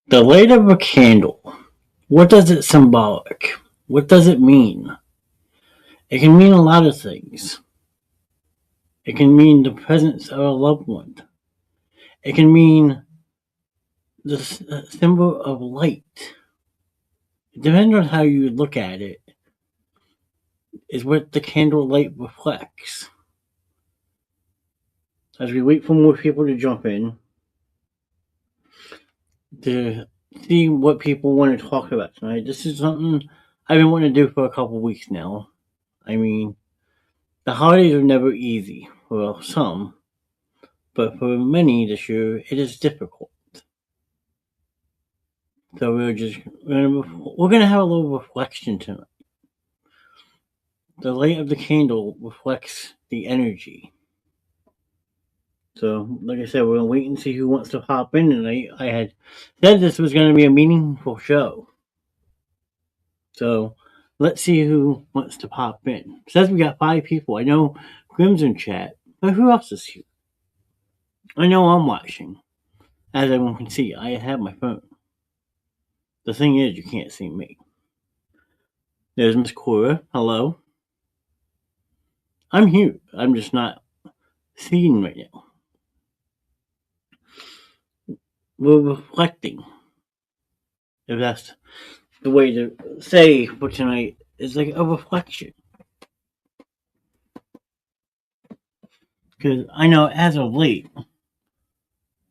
The light of a candle. What does it symbolic? What does it mean? It can mean a lot of things. It can mean the presence of a loved one. It can mean the symbol of light. It depends on how you look at it, is what the candle light reflects. As we wait for more people to jump in to see what people want to talk about tonight, this is something I've been wanting to do for a couple weeks now. I mean, the holidays are never easy for some, but for many this year it is difficult. So we're gonna have a little reflection tonight. The light of the candle reflects the energy. So, like I said, we're gonna wait and see who wants to pop in tonight. I had said this was gonna be a meaningful show. So let's see who wants to pop in. It says we got 5 people. I know Grim's in chat, but who else is here? I know I'm watching. As everyone can see, I have my phone. The thing is, you can't see me. There's Miss Cora. Hello. I'm here. I'm just not seeing right now. We're reflecting. If that's the way to say for tonight, is like a reflection. Because I know as of late, a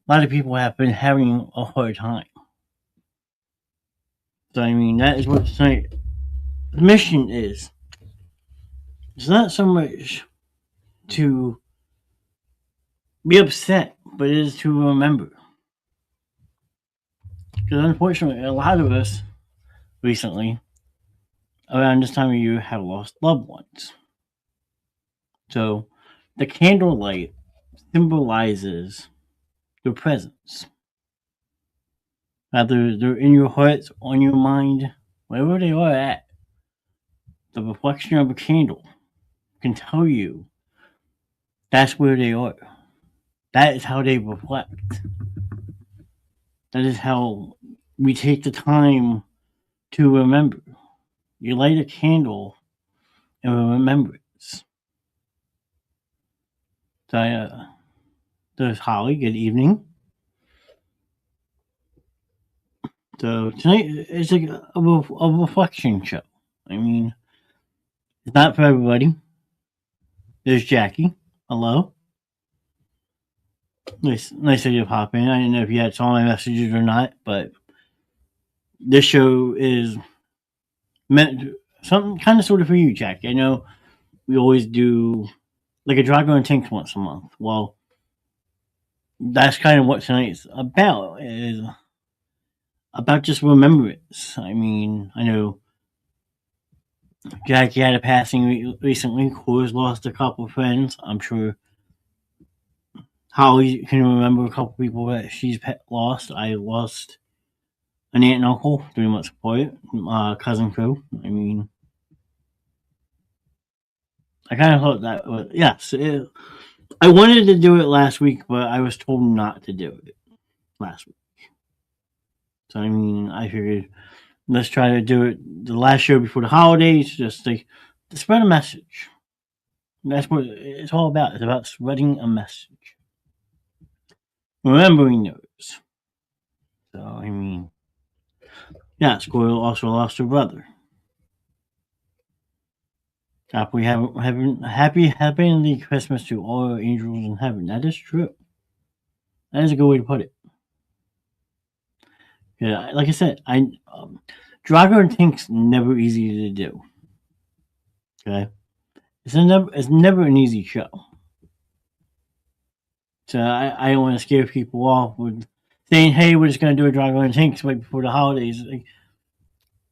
lot of people have been having a hard time. So, I mean, that is what tonight's mission is. It's not so much to be upset, but it is to remember. Because unfortunately, a lot of us recently, around this time of year, have lost loved ones. So, the candlelight symbolizes their presence. Whether they're in your hearts, on your mind, wherever they are at, the reflection of a candle can tell you that's where they are. That is how they reflect. That is how we take the time to remember. You light a candle in remembrance. So, there's Holly. Good evening. So tonight is a reflection show. I mean, it's not for everybody. There's Jackie. Hello. Nice of you to pop in. I didn't know if you had saw my messages or not, but this show is meant something kind of sort of for you, Jackie. I know we always do like a Drago and Tinks once a month. Well, that's kind of what tonight's about. Is about just remembrance. I mean, I know Jackie had a passing recently. Cora's lost a couple of friends. I'm sure Holly can remember a couple people that she's lost. I lost an aunt and uncle 3 months apart. Cousin Crew. I mean, I kind of thought that was, yes. I wanted to do it last week, but I was told not to do it last week. So, I mean, I figured let's try to do it the last show before the holidays, just to spread a message. That's what it's all about. It's about spreading a message. Remembering those. So, I mean, yeah, Squirrel also lost her brother. Happy Heavenly Christmas to all our angels in heaven. That is true. That is a good way to put it. Yeah, like I said, Drago and Tink's never easy to do. Okay, it's never an easy show. So I don't want to scare people off with saying, "Hey, we're just going to do a Drago and Tinks right before the holidays." Like,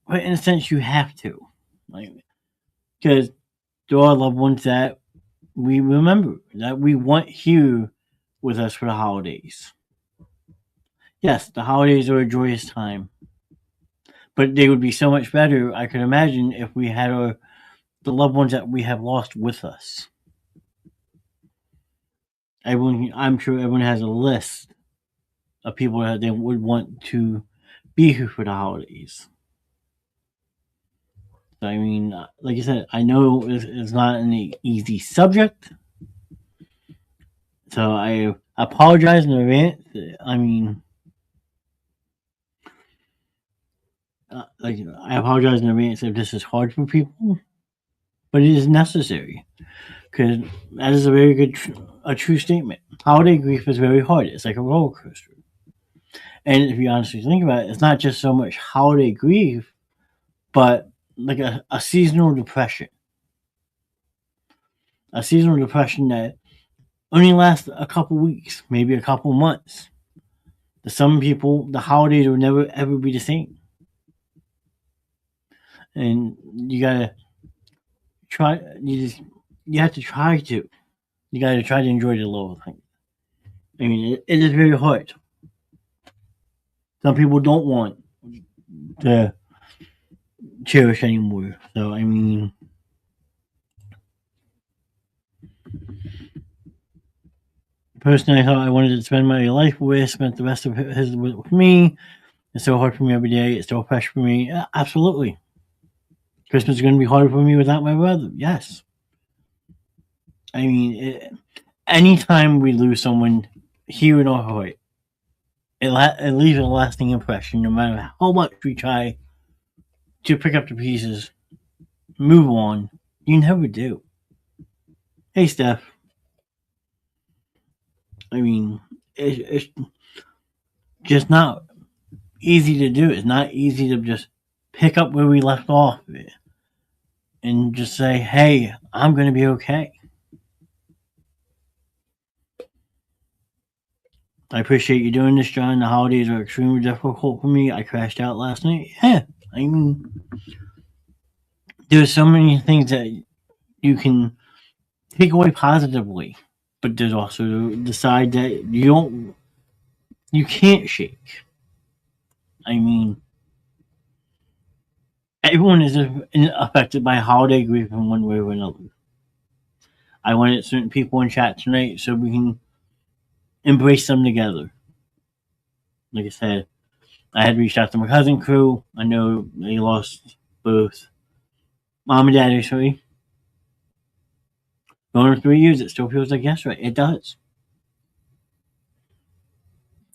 but in a sense, you have to, like, because there are loved ones that we remember that we want here with us for the holidays. Yes, the holidays are a joyous time, but they would be so much better. I can imagine if we had the loved ones that we have lost with us. I'm sure everyone has a list of people that they would want to be here for the holidays. So, I mean, like I said, I know it's not an easy subject. So I apologize in advance. I mean, I apologize in advance if this is hard for people, but it is necessary because that is a very good, a true statement. Holiday grief is very hard. It's like a roller coaster. And if you honestly think about it, it's not just so much holiday grief, but like a seasonal depression. A seasonal depression that only lasts a couple weeks, maybe a couple months. To some people, the holidays will never ever be the same. And you gotta try, you have to try to. You gotta try to enjoy the little thing. I mean, it is very hard. Some people don't want to cherish anymore. So, I mean, the person I thought I wanted to spend my life with spent the rest of his with me. It's so hard for me every day. It's so fresh for me. Yeah, absolutely. Christmas is going to be hard for me without my brother. Yes. I mean, anytime we lose someone here in our heart, it leaves a lasting impression no matter how much we try to pick up the pieces, move on. You never do. Hey, Steph. I mean, it's just not easy to do. It's not easy to just pick up where we left off and just say, hey, I'm going to be okay. I appreciate you doing this, John. The holidays are extremely difficult for me. I crashed out last night. Yeah, I mean, there's so many things that you can take away positively, but there's also the side that you can't shake. I mean, everyone is affected by holiday grief in one way or another. I wanted certain people in chat tonight so we can embrace them together. Like I said, I had reached out to my cousin crew. I know they lost both mom and dad recently. Going 3 years, it still feels like yesterday. It does.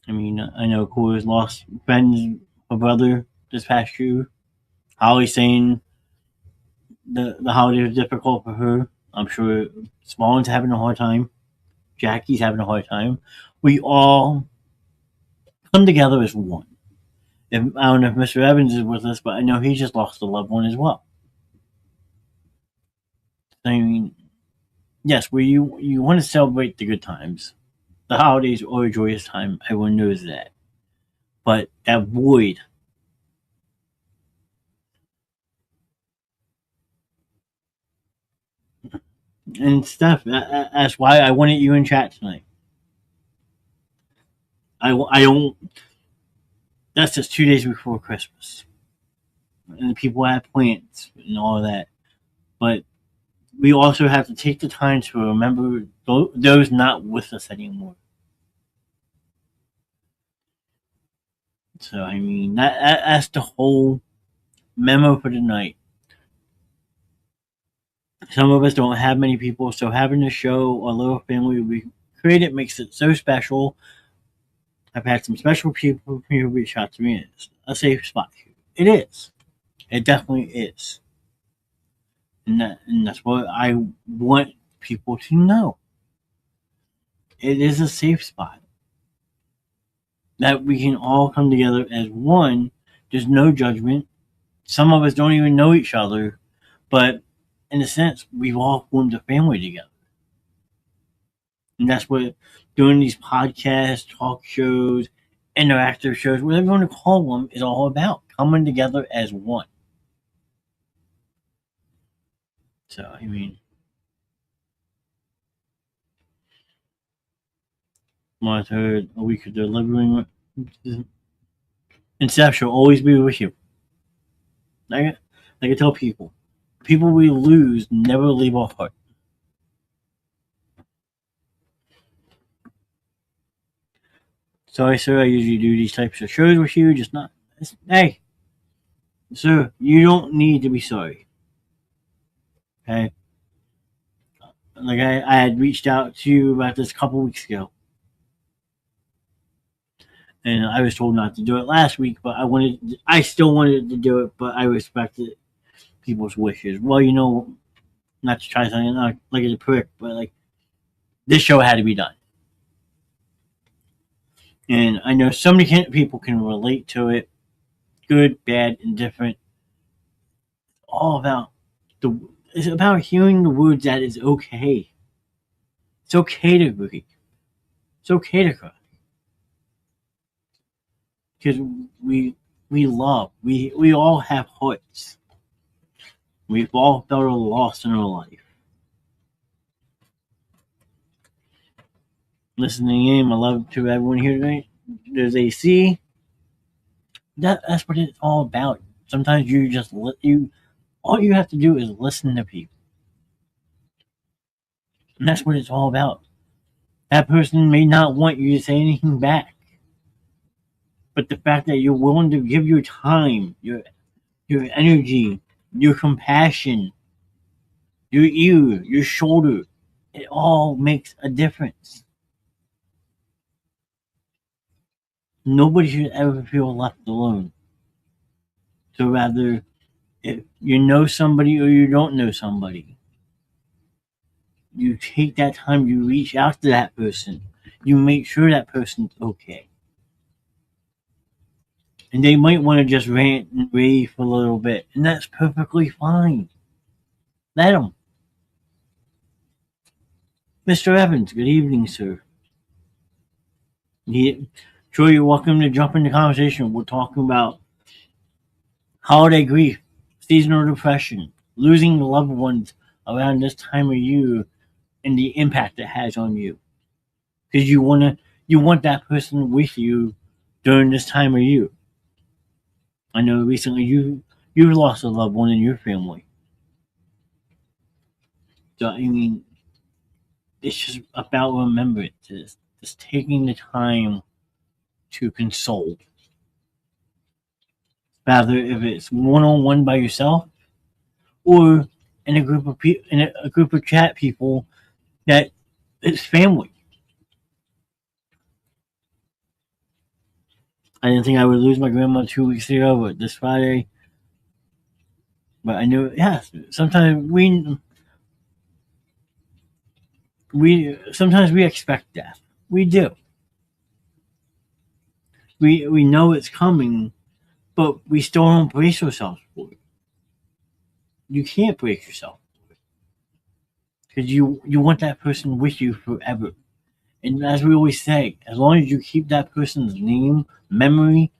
I mean, I know Cora's lost friends, her brother this past year. Holly's saying the holiday was difficult for her. I'm sure Smallman's having a hard time. Jackie's having a hard time. We all come together as one. I don't know if Mr. Evans is with us, but I know he just lost a loved one as well. I mean, yes, where you want to celebrate the good times. The holidays are a joyous time. Everyone knows that. But that void, and stuff. That's why I wanted you in chat tonight. I don't. That's just 2 days before Christmas, and the people have plans and all of that. But we also have to take the time to remember those not with us anymore. So I mean that's the whole memo for tonight. Some of us don't have many people, so having a show, a little family we created makes it so special. I've had some special people here reach out to me. It's a safe spot here. It is. It definitely is. And that's what I want people to know. It is a safe spot. That we can all come together as one. There's no judgment. Some of us don't even know each other, but in a sense, we've all formed a family together. And that's what doing these podcasts, talk shows, interactive shows, whatever you want to call them, is all about. Coming together as one. So, I mean, monitored a week of delivering. And Steph shall always be with you. Like I tell people, people we lose never leave our heart. Sorry, sir, I usually do these types of shows with you, just not Hey, sir, you don't need to be sorry. Okay, like I had reached out to you about this a couple weeks ago, and I was told not to do it last week, but I still wanted to do it, but I respected people's wishes. Well, not to try something like a prick, but like this show had to be done, and I know so many people can relate to it, good, bad, indifferent. All about the. It's about hearing the words that it's okay. It's okay to grieve. It's okay to cry because we love. We all have hearts. We've all felt a loss in our life. Listening in, I love to everyone here tonight. There's AC. That's what it's all about. Sometimes you just you. All you have to do is listen to people, and that's what it's all about. That person may not want you to say anything back, but the fact that you're willing to give your time, your energy, your compassion, your ear, your shoulder, it all makes a difference. Nobody should ever feel left alone. So rather, if you know somebody or you don't know somebody, you take that time, you reach out to that person, you make sure that person's okay. And they might want to just rant and rave for a little bit, and that's perfectly fine. Let them. Mr. Evans, good evening, sir. Sure, you're welcome to jump in the conversation. We're talking about holiday grief, seasonal depression, losing loved ones around this time of year, and the impact it has on you. Because you want that person with you during this time of year. I know recently you've lost a loved one in your family. So I mean, it's just about remembrance. It's just taking the time to console. Rather, if it's one on one by yourself or in a group of a group of chat people that it's family. I didn't think I would lose my grandma 2 weeks ago, but this Friday. But I knew, yes. Sometimes we expect death. We do. We know it's coming, but we still don't brace ourselves for it. You can't brace yourself because you want that person with you forever. And as we always say, as long as you keep that person's name, memory,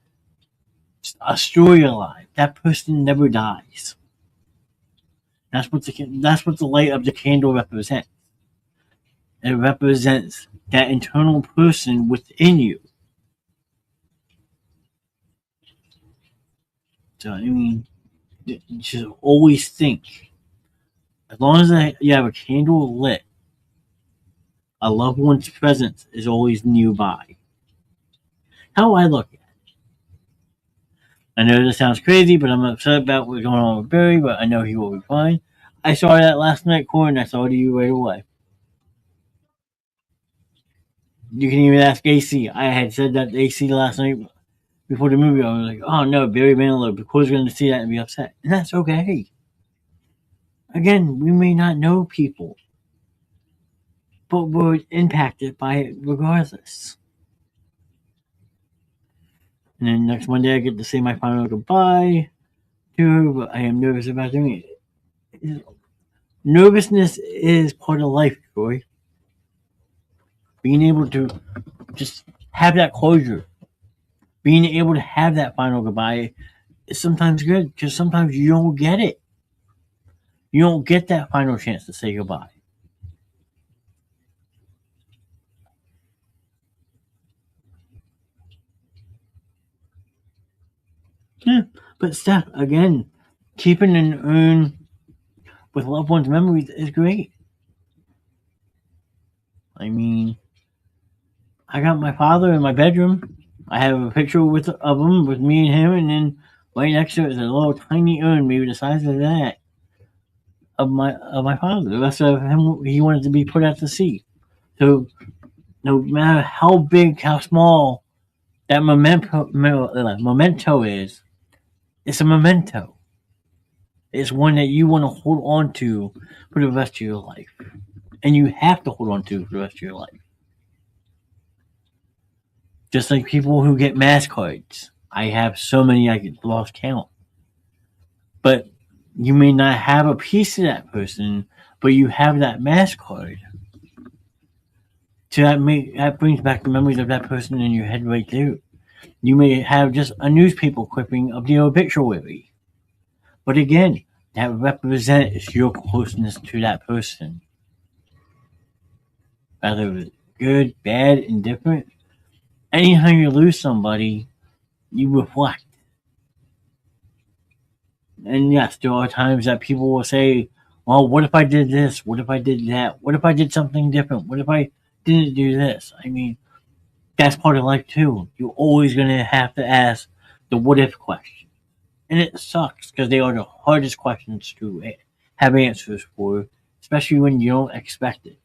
a story alive, that person never dies. That's what the light of the candle represents. It represents that internal person within you. So I mean, you should always think, as long as you have a candle lit, a loved one's presence is always nearby. How I look at it. I know this sounds crazy, but I'm upset about what's going on with Barry, but I know he will be fine. I saw that last night, Corey, and I saw it to you right away. You can even ask AC. I had said that to AC last night before the movie. I was like, oh no, Barry Manilow, Corey's going to see that and be upset. And that's okay. Again, we may not know people, but we're impacted by it regardless. And then next Monday, I get to say my final goodbye to her, but I am nervous about doing it. Nervousness is part of life, Troy. Being able to just have that closure, being able to have that final goodbye is sometimes good because sometimes you don't get it. You don't get that final chance to say goodbye. Yeah, but Steph, again, keeping an urn with loved ones' memories is great. I mean, I got my father in my bedroom. I have a picture of him with me and him, and then right next to it is a little tiny urn, maybe the size of that, of my father. The rest of him, he wanted to be put out to sea. So no matter how big, how small that memento is, it's a memento. It's one that you want to hold on to for the rest of your life, and you have to hold on to for the rest of your life. Just like people who get mass cards. I have so many I lost count. But you may not have a piece of that person, but you have that mass card. So that brings back the memories of that person in your head right there. You may have just a newspaper clipping of the obituary. But again, that represents your closeness to that person. Whether it's good, bad, indifferent. Anytime you lose somebody, you reflect. And yes, there are times that people will say, well, what if I did this? What if I did that? What if I did something different? What if I didn't do this? I mean, that's part of life too. You're always going to have to ask the what if question. And it sucks because they are the hardest questions to have answers for, especially when you don't expect it.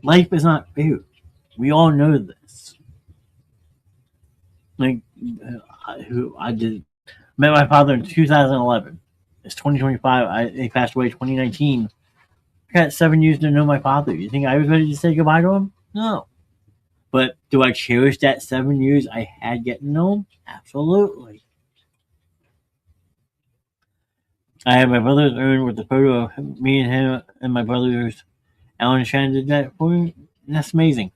Life is not fair. We all know this. Like, who I did met my father in 2011. It's 2025. He passed away 2019. I got 7 years to know my father. You think I was ready to say goodbye to him? No. But do I cherish that 7 years I had getting to know him? Absolutely. I have my brother's urn with the photo of me and him and my brothers. Alan and Shannon did that for me. And that's amazing.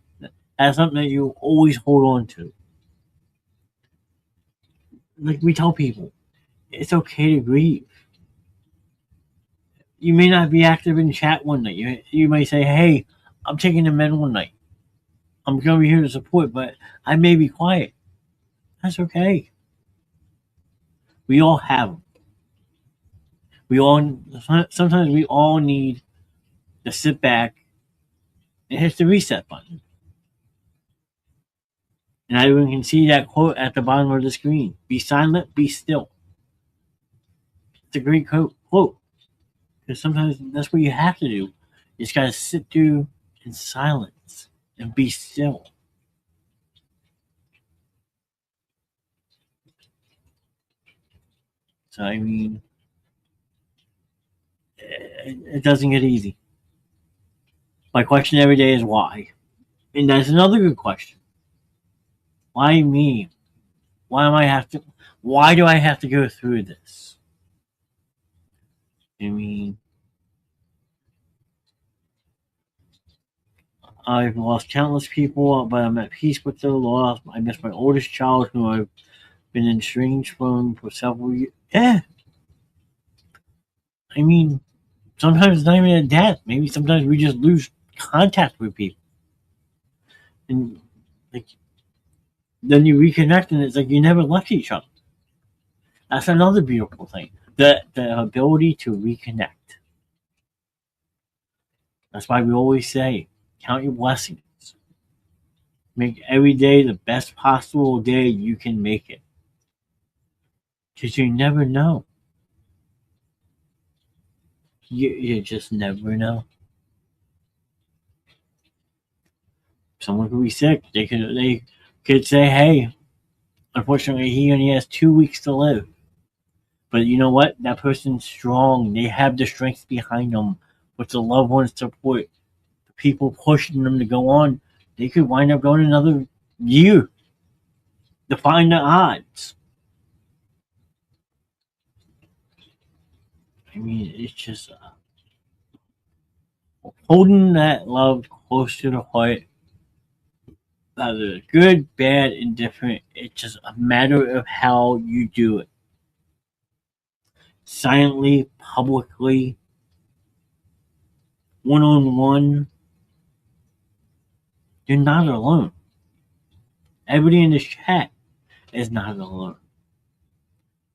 That's something that you always hold on to. Like we tell people, it's okay to grieve. You may not be active in chat one night. You may say, hey, I'm taking the men one night. I'm going to be here to support, but I may be quiet. That's okay. We all have them. We all sometimes we all need to sit back and hit the reset button. And everyone can see that quote at the bottom of the screen: "Be silent, be still." It's a great quote because sometimes that's what you have to do. You just gotta sit through in silence and be still. So I mean, it doesn't get easy. My question every day is why, and that's another good question. Why me? Why am I have to? Why do I have to go through this? I mean, I've lost countless people, but I'm at peace with their loss. I miss my oldest child, who I've been estranged from for several years. Yeah, I mean, sometimes it's not even a death. Maybe sometimes we just lose contact with people, and like then you reconnect, and it's like you never left each other. That's another beautiful thing. The ability to reconnect. That's why we always say, count your blessings. Make every day the best possible day you can make it. Because you never know. You just never know. Someone could be sick. They could say, hey, unfortunately he only has 2 weeks to live. But you know what? That person's strong. They have the strength behind them. With the loved ones support, the people pushing them to go on, they could wind up going another year. Define the odds. I mean, it's just holding that love close to the heart, either good, bad, indifferent. It's just a matter of how you do it. Silently, publicly, one on one. You're not alone. Everybody in this chat is not alone.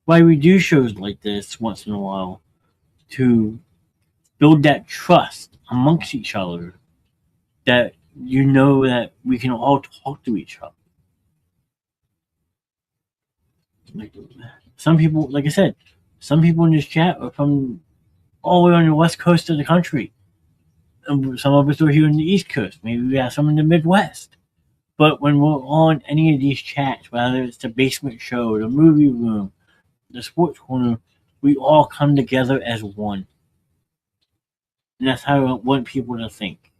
Why we do shows like this once in a while to build that trust amongst each other, that you know that we can all talk to each other. Like, some people, like I said, some people in this chat are from all the way on the west coast of the country. And some of us are here in the east coast. Maybe we have some in the Midwest. But when we're on any of these chats, whether it's the basement show, the movie room, the sports corner, we all come together as one. And that's how I want people to think.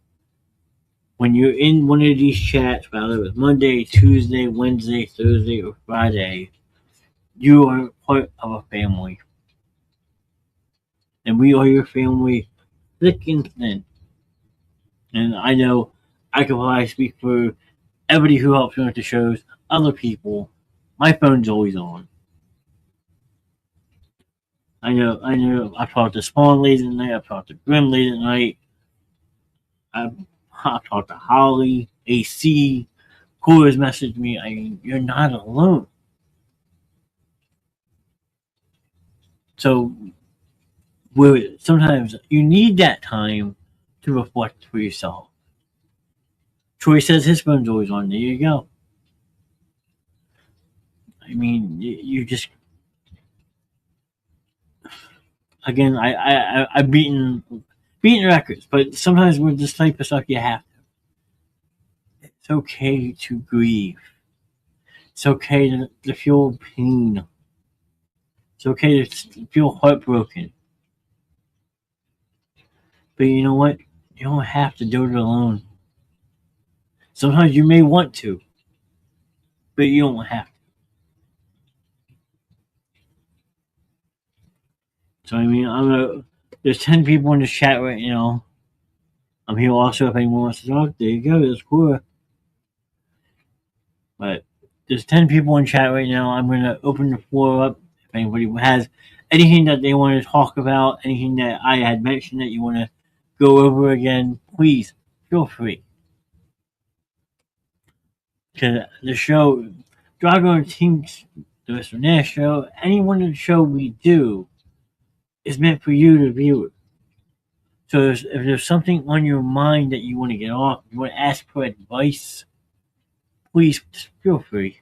When you're in one of these chats, whether it's Monday, Tuesday, Wednesday, Thursday, or Friday, you are part of a family. And we are your family, thick and thin. And I know I can probably speak for everybody who helps me with the shows, other people. My phone's always on. I've talked to Spawn late at night, I've talked to Grim late at night, I've talked to Holly, AC, who has messaged me. I mean, you're not alone. So sometimes you need that time to reflect for yourself. Troy says his phone's always on. There you go. I mean, you just again, I've beaten records, but sometimes with this type of stuff, you have to. It's okay to grieve. It's okay to feel pain. It's okay to feel heartbroken. But you know what? You don't have to do it alone. Sometimes you may want to, but you don't have to. So I mean, there's 10 people in the chat right now. I'm here also if anyone wants to talk. There you go. That's cool. But there's 10 people in chat right now. I'm gonna open the floor up. If anybody has anything that they want to talk about, anything that I had mentioned that you want to go over again, please feel free. Because the show, Drago and Tinks, the Mr Knast show, any one of the show we do is meant for you to view it. So if there's something on your mind that you want to get off, you want to ask for advice, please feel free.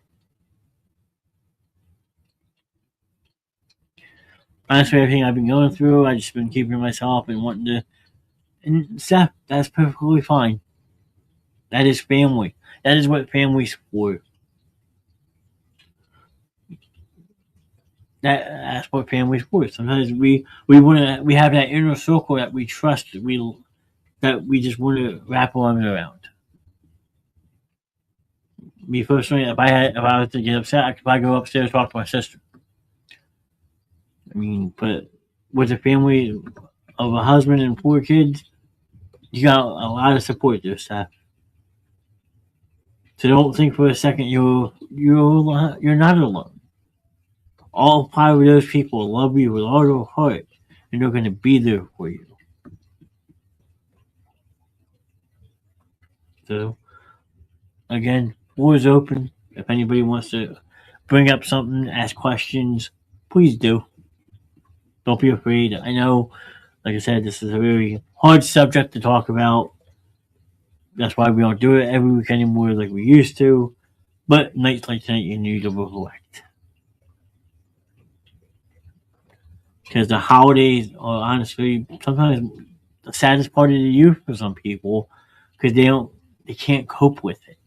Honestly, everything I've been going through, I've just been keeping myself and wanting to. And Seth, that's perfectly fine. That is family. That is what family's for. That's what family's for. Sometimes we have that inner circle that we trust that we just want to wrap arms around. Me personally, if I was to get upset, I could probably go upstairs and talk to my sister. I mean, but with a family of a husband and 4 kids, you got a lot of support there, Seth. So don't think for a second you're not alone. All 5 of those people love you with all their heart, and they're going to be there for you. So again, floor is open. If anybody wants to bring up something, ask questions, please do. Don't be afraid. I know, like I said, this is a very hard subject to talk about. That's why we don't do it every week anymore like we used to. But nights like tonight, you need to reflect. Because the holidays are honestly sometimes the saddest part of the year for some people because they can't cope with it.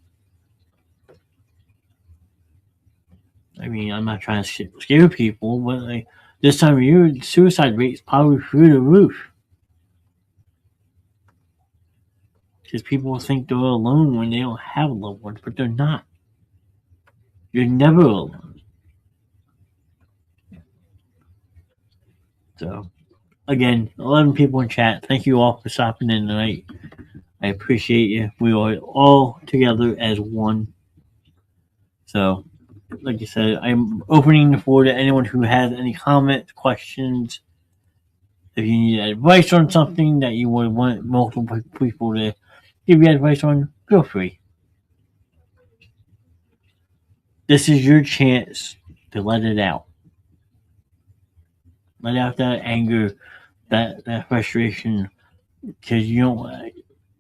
I mean, I'm not trying to scare people, but like this time of year, suicide rate is probably through the roof because people think they're alone when they don't have loved ones, but they're not. You're never alone. So, again, 11 people in chat. Thank you all for stopping in tonight. I appreciate you. We are all together as one. So, like I said, I'm opening the floor to anyone who has any comments, questions. If you need advice on something that you would want multiple people to give you advice on, feel free. This is your chance to let it out. Let out that anger, that frustration, because you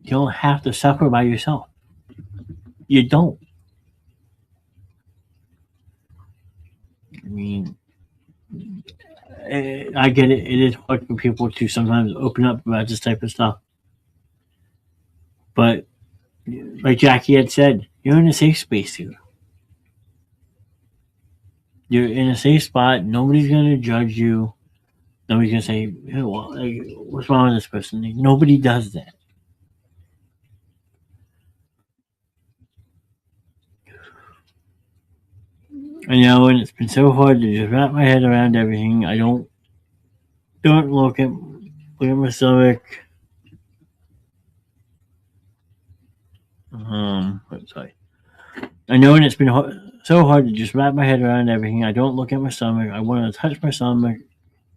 don't have to suffer by yourself. You don't. I mean, I get it. It is hard for people to sometimes open up about this type of stuff. But like Jackie had said, you're in a safe space here. You're in a safe spot. Nobody's going to judge you. Nobody's going to say, hey, well, like, what's wrong with this person? Like, nobody does that. I know, and it's been so hard to just wrap my head around everything. I don't look at my stomach. I'm sorry. I know, and it's been so hard to just wrap my head around everything. I don't look at my stomach. I want to touch my stomach.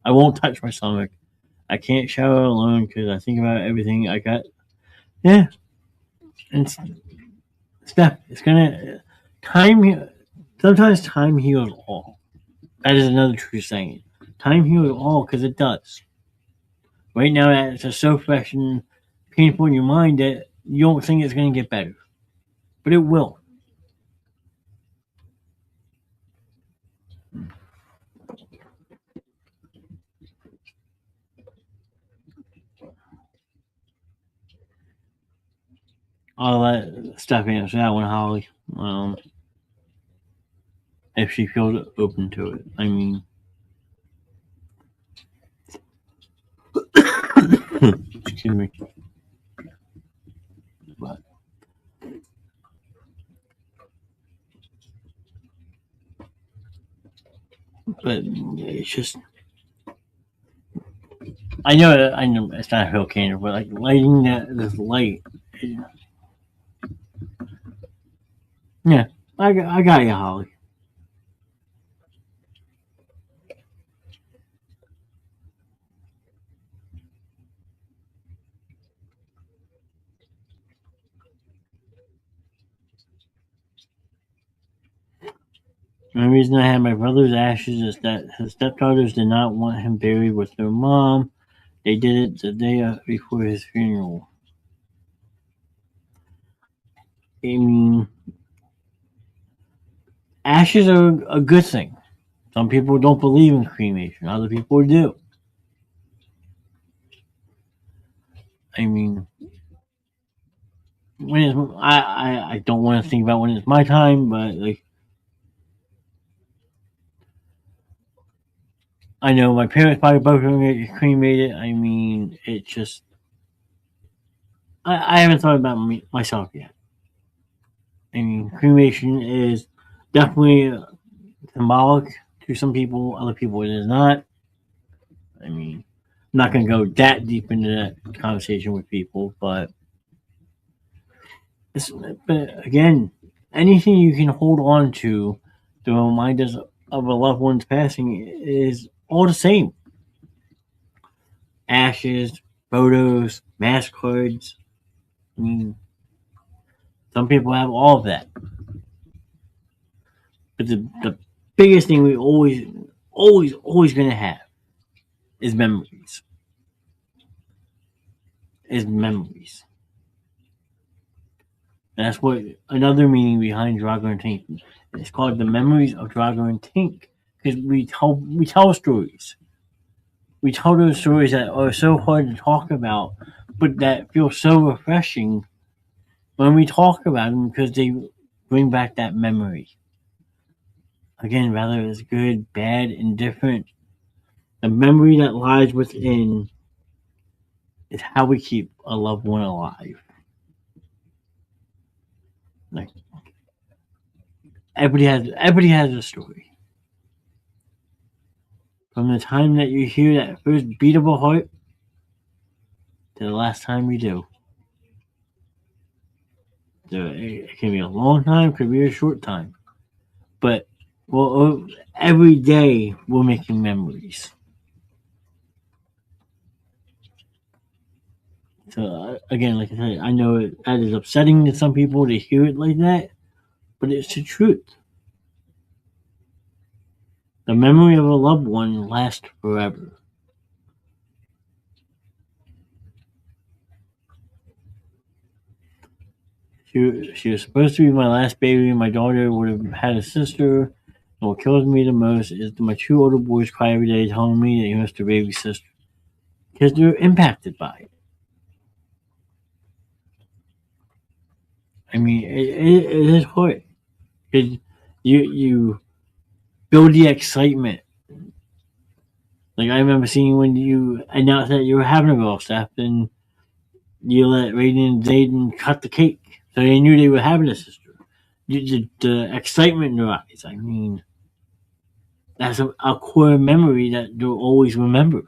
I won't touch my stomach. I can't shower alone because I think about everything I got. Yeah, it's stuff. It's gonna time. Sometimes time heals all. That is another true saying. Time heals all because it does. Right now, it's just so fresh and painful in your mind that you don't think it's going to get better, but it will. I'll let Steph answer that one, Holly. If she feels open to it. I mean, excuse me, but it's just I know it's not a volcano, but like lighting this light. Yeah, I got you, Holly. The reason I had my brother's ashes is that his stepdaughters did not want him buried with their mom. They did it the day before his funeral. I mean, ashes are a good thing. Some people don't believe in cremation. Other people do. I mean, when it's, I don't want to think about when it's my time, but like I know my parents probably both going to get cremated. I mean, it just I haven't thought about myself yet. I mean, cremation is definitely symbolic to some people. Other people, it is not. I mean, I'm not going to go that deep into that conversation with people, but but again, anything you can hold on to remind us of a loved one's passing is all the same. Ashes, photos, mass cards. I mean, some people have all of that, but the biggest thing we always going to have is memories. Is memories. And that's what another meaning behind Drago and Tink. It's called the memories of Drago and Tink because we tell stories. We tell those stories that are so hard to talk about, but that feel so refreshing when we talk about them because they bring back that memory. Again, whether it's good, bad, indifferent, the memory that lies within is how we keep a loved one alive. Like everybody has a story. From the time that you hear that first beat of a heart to the last time you do. So it can be a long time, could be a short time. But well, every day we're making memories. So again, like I said, I know that is upsetting to some people to hear it like that, but it's the truth. The memory of a loved one lasts forever. She was supposed to be my last baby. My daughter would have had a sister. What kills me the most is that my two older boys cry every day telling me that you missed their baby sister because they're impacted by it. I mean, it is hard. 'Cause you build the excitement. Like I remember seeing when you announced that you were having a girl step, and you let Raiden and Zayden cut the cake, so they knew they were having a sister. The excitement in their eyes. I mean, that's a core memory that they'll always remember.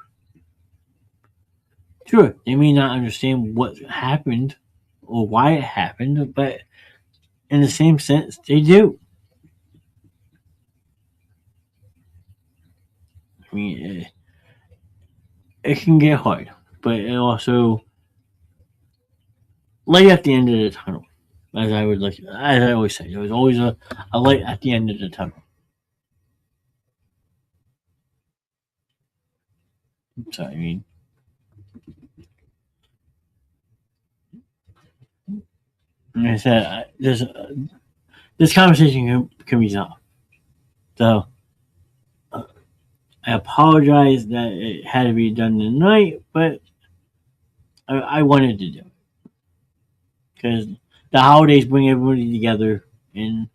Sure, they may not understand what happened or why it happened, but in the same sense, they do. I mean, it can get hard, but it also light at the end of the tunnel. As I always say, there was always a light at the end of the tunnel. So I mean, like I said, this conversation can be solved. So I apologize that it had to be done tonight, but I wanted to do it because the holidays bring everybody together in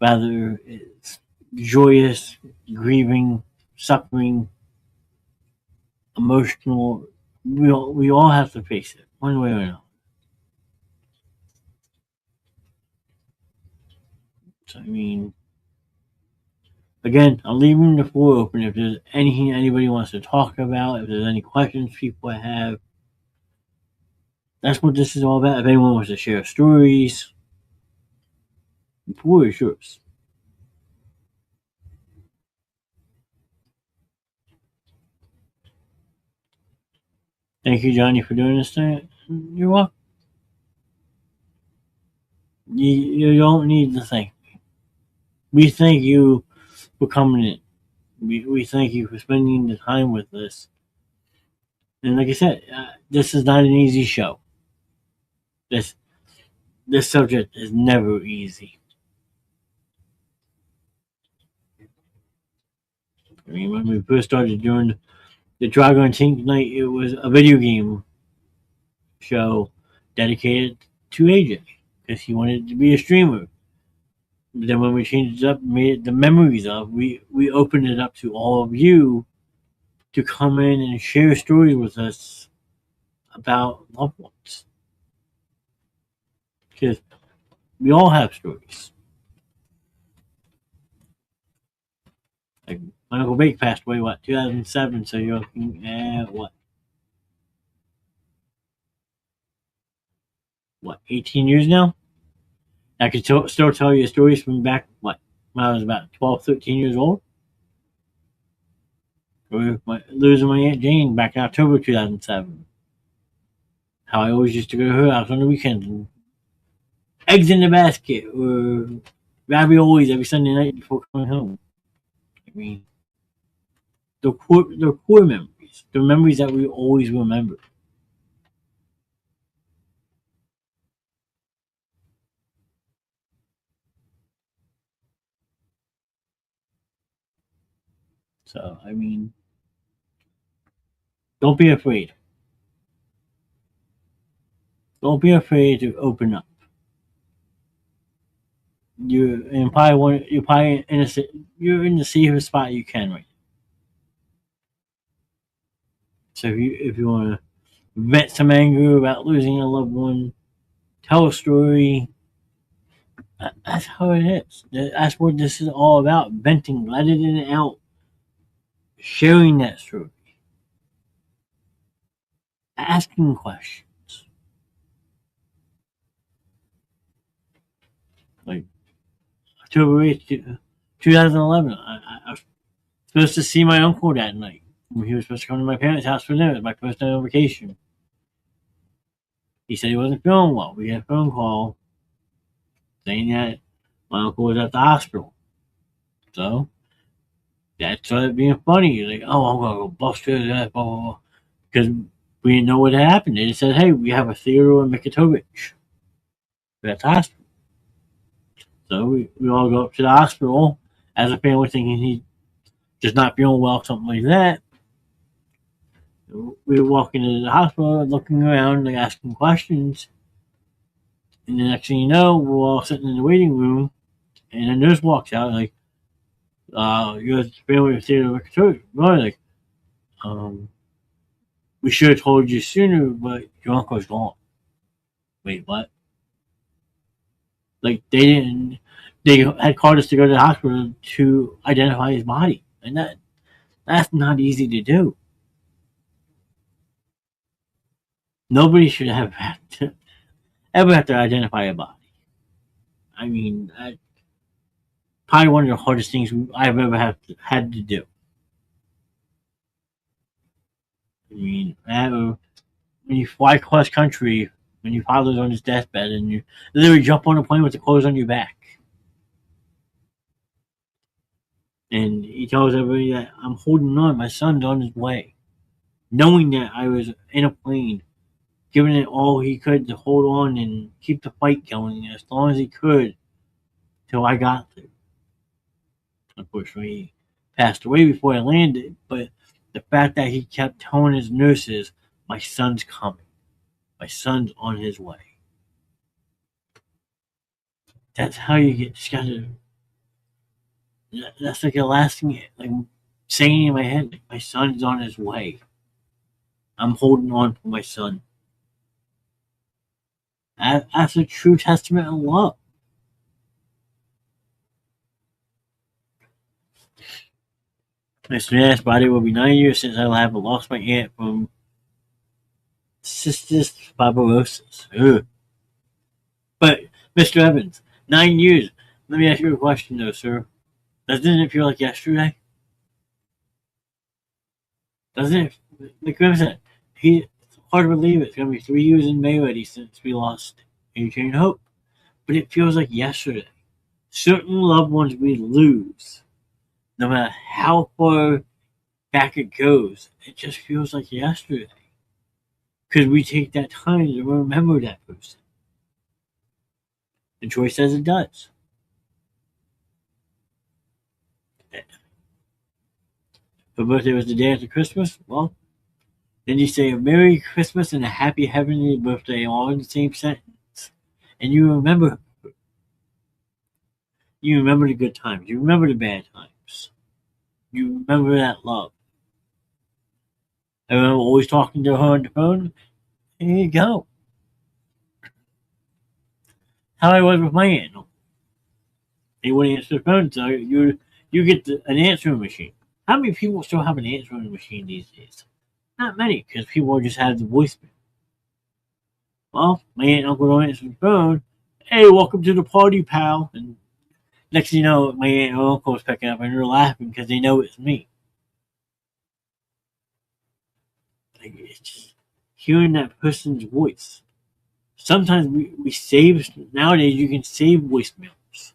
rather it's joyous, grieving, suffering, emotional. We all have to face it one way or another. So I mean, again, I'm leaving the floor open if there's anything anybody wants to talk about. If there's any questions people have, that's what this is all about. If anyone wants to share stories, the floor is yours. Thank you, Johnny, for doing this thing. You're welcome. You don't need to thank. We thank you for coming in. We thank you for spending the time with us. And like I said, this is not an easy show. This this subject is never easy. I mean, when we first started doing the Dragon Tink Night, it was a video game show dedicated to AJ because he wanted to be a streamer. But then when we changed it up, made it the memories of, we opened it up to all of you to come in and share stories with us about loved ones because we all have stories. Like my uncle Bake passed away 2007, so you're looking at what 18 years now. I could still tell you stories from back when I was about 12, 13 years old. Or losing my aunt Jane back in October 2007. How I always used to go to her house on the weekends and eggs in the basket or raviolis every Sunday night before coming home. I mean, the core memories, the memories that we always remember. So I mean, don't be afraid. Don't be afraid to open up. You're probably you're in the safest spot you can right. So if you want to vent some anger about losing a loved one, tell a story. That's how it is. That's what this is all about. Venting, letting it out, sharing that story, asking questions. Like October 8th, 2011, I was supposed to see my uncle that night. He was supposed to come to my parents' house for dinner. It was my first night on vacation. He said he wasn't feeling well. We had a phone call saying that my uncle was at the hospital. So that started being funny. Like, oh, I'm gonna go bust his ass, blah blah blah. Because we didn't know what had happened. They just said, hey, we have a Theodore Mikitovich at the hospital. So we all go up to the hospital, as a family thinking he's just not feeling well, something like that. We were walking into the hospital, looking around, like asking questions, and the next thing you know, we're all sitting in the waiting room, and a nurse walks out, like, "Your family of theater recovery." Like, um, we should have told you sooner, but your uncle's gone. Wait, what? Like, they didn't. They had called us to go to the hospital to identify his body, and that's not easy to do. Nobody should have had to ever have to identify a body. I mean, probably one of the hardest things I've ever had to do. I mean, when you fly cross country, when your father's on his deathbed, and you literally jump on a plane with the clothes on your back, and he tells everybody that I'm holding on, my son's on his way, knowing that I was in a plane, giving it all he could to hold on and keep the fight going as long as he could till I got there. Unfortunately, he passed away before I landed, but the fact that he kept telling his nurses, my son's coming, my son's on his way. That's how you get scattered. That's like the last thing, like saying in my head, like, my son's on his way. I'm holding on for my son. That's a true testament of love. Mr. Knast's body will be 9 years since I have lost my aunt from cystic fibrosis. Ugh. But, Mr. Evans, 9 years. Let me ask you a question, though, sir. Doesn't it feel like yesterday? Doesn't it? Like I said, it's hard to believe it's going to be 3 years in May already since we lost Adrian Hope. But it feels like yesterday. Certain loved ones we lose, no matter how far back it goes, it just feels like yesterday. Because we take that time to remember that person. And Troy says it does. Her birthday was the day after Christmas. Well, then you say a Merry Christmas and a Happy Heavenly Birthday all in the same sentence. And you remember. You remember the good times. You remember the bad times. You remember that love. I remember always talking to her on the phone. Here you go. How I was with my aunt. They wouldn't answer the phone, so you get an answering machine. How many people still have an answering machine these days? Not many, because people just have the voicemail. Well, my aunt and uncle don't answer the phone. Hey, welcome to the party, pal. And next thing you know, my aunt and uncle is picking up and they're laughing because they know it's me. Like, it's just hearing that person's voice. Sometimes we save, nowadays you can save voicemails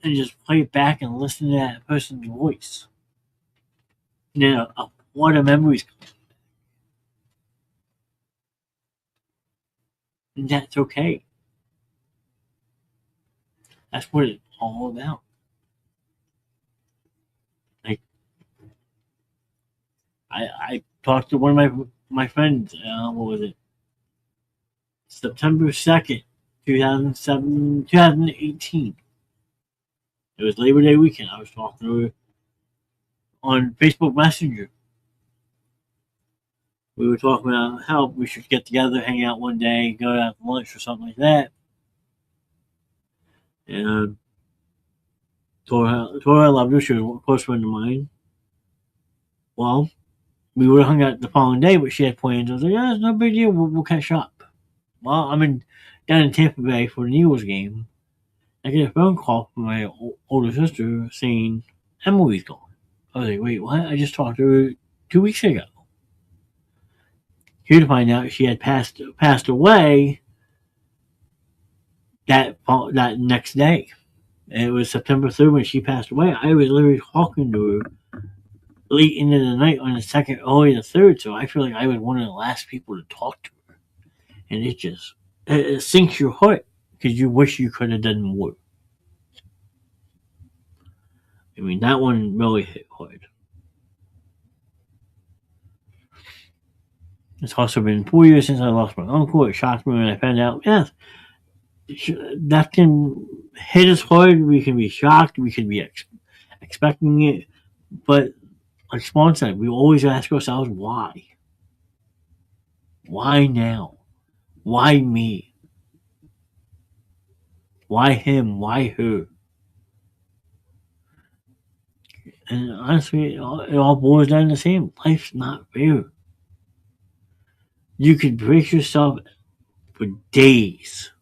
and just play it back and listen to that person's voice. And then what a memories come. And that's okay. That's what it's all about. Like, I talked to one of my friends, what was it? September 2nd, 2018. It was Labor Day weekend. I was talking to her on Facebook Messenger. We were talking about how we should get together, hang out one day, go out to lunch or something like that. And told her I loved her. She was a close friend of mine. Well, we would have hung out the following day, but she had plans. I was like, yeah, it's no big deal. We'll catch up. Well, down in Tampa Bay for the Eagles game. I get a phone call from my older sister saying Emily's gone. I was like, wait, what? I just talked to her 2 weeks ago. Here to find out she had passed away that next day. And it was September 3rd when she passed away. I was literally talking to her late into the night on the second, early the 3rd, so I feel like I was one of the last people to talk to her. And it sinks your heart because you wish you could have done more. mean, that one really hit hard. It's also been 4 years since I lost my uncle. It shocked me when I found out. Yes, that can hit us hard. We can be shocked. We can be expecting it. But like Spawn said, we always ask ourselves why. Why now? Why me? Why him? Why her? And honestly, it all boils down to the same. Life's not fair. You could brace yourself for days.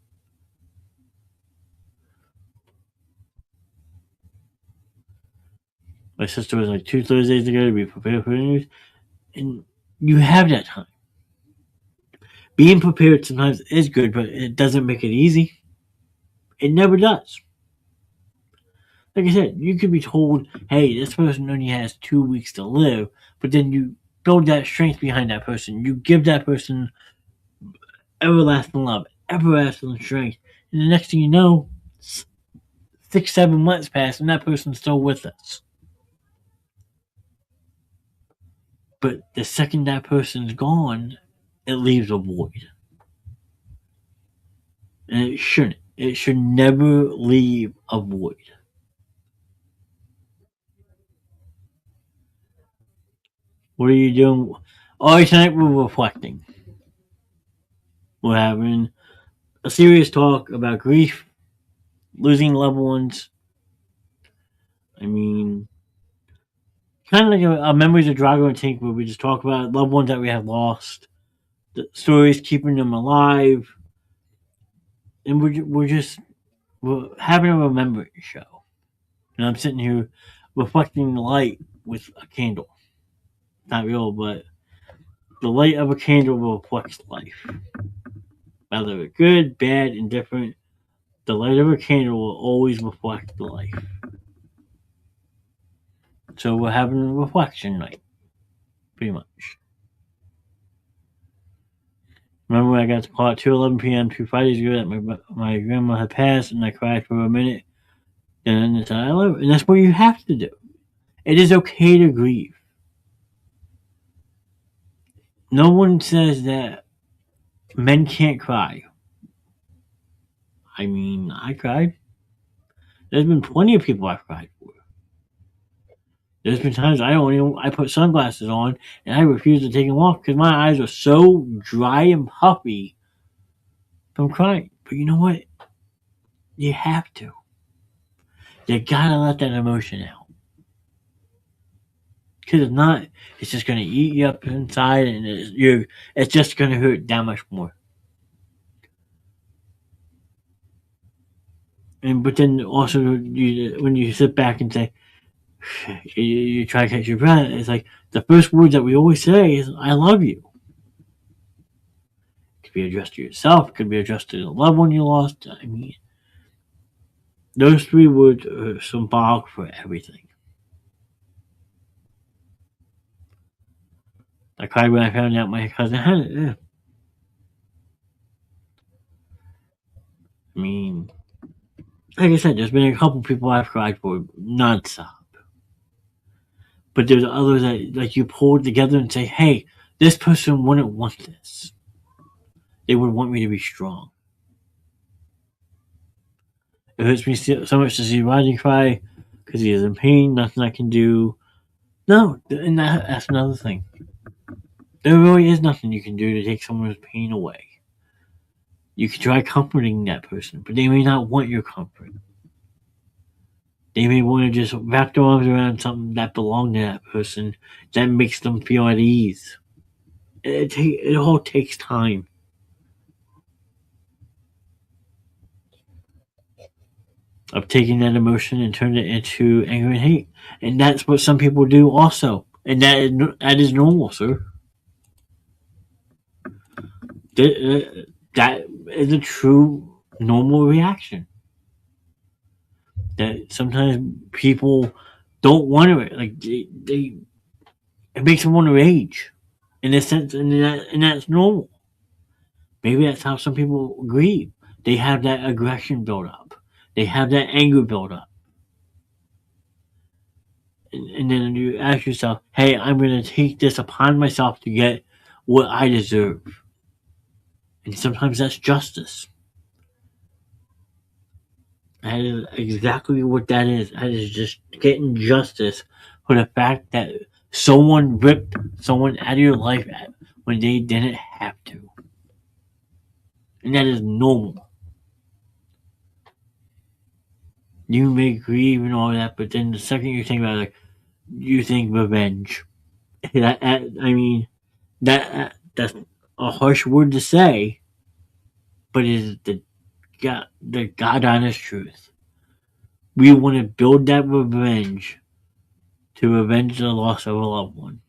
My sister was like 2 Thursdays ago to be prepared for interviews, and you have that time. Being prepared sometimes is good, but it doesn't make it easy. It never does. Like I said, you could be told, hey, this person only has 2 weeks to live, but then you build that strength behind that person. You give that person everlasting love, everlasting strength. And the next thing you know, 6, 7 months pass and that person's still with us. But the second that person's gone, it leaves a void. And it shouldn't. It should never leave a void. What are you doing? All tonight we're reflecting. We're having a serious talk about grief, losing loved ones. I mean, kind of like a Memories of Drago and Tink, where we just talk about loved ones that we have lost, the stories keeping them alive, and we're having a remembrance show. And I'm sitting here reflecting the light with a candle. Not real, but the light of a candle reflects life. Whether it's good, bad, indifferent, the light of a candle will always reflect the life. So we're having a reflection night, pretty much. Remember when I got to call at 2:11 p.m. 2 Fridays ago that my grandma had passed, and I cried for a minute. Then I said, I love her. And that's what you have to do. It is okay to grieve. No one says that men can't cry. I mean, I cried. There's been plenty of people I've cried for. There's been times I put sunglasses on and I refuse to take them off because my eyes are so dry and puffy from crying. But you know what? You have to. You gotta let that emotion out. Because if not, it's just gonna eat you up inside, and it's just gonna hurt that much more. And but then also when you sit back and say you try to catch your breath, it's like the first words that we always say is "I love you." It could be addressed to yourself. It could be addressed to the loved one you lost. I mean, those 3 words are symbolic for everything. I cried when I found out my cousin had it. Yeah. I mean, like I said, there's been a couple people I've cried for nonstop. But there's others that like you pull together and say, "Hey, this person wouldn't want this. They would want me to be strong." It hurts me so much to see Rodney cry because he is in pain. Nothing I can do. No, and that's another thing. There really is nothing you can do to take someone's pain away. You can try comforting that person, but they may not want your comfort. They may want to just wrap their arms around something that belongs to that person that makes them feel at ease. It all takes time. Of taking that emotion and turning it into anger and hate, and that's what some people do also, and that is normal, sir. That is a true normal reaction. That sometimes people don't want to like they it makes them want to rage in a sense, and that's normal. Maybe that's how some people grieve. They have that aggression build up. They have that anger build up. and then you ask yourself, hey, I'm going to take this upon myself to get what I deserve. And sometimes that's justice. That is exactly what that is. That is just getting justice for the fact that someone ripped someone out of your life when they didn't have to. And that is normal. You may grieve and all that, but then the second you think about it, like, you think revenge. I mean, that's a harsh word to say, but it is the God honest truth. We want to build that revenge to avenge the loss of a loved one.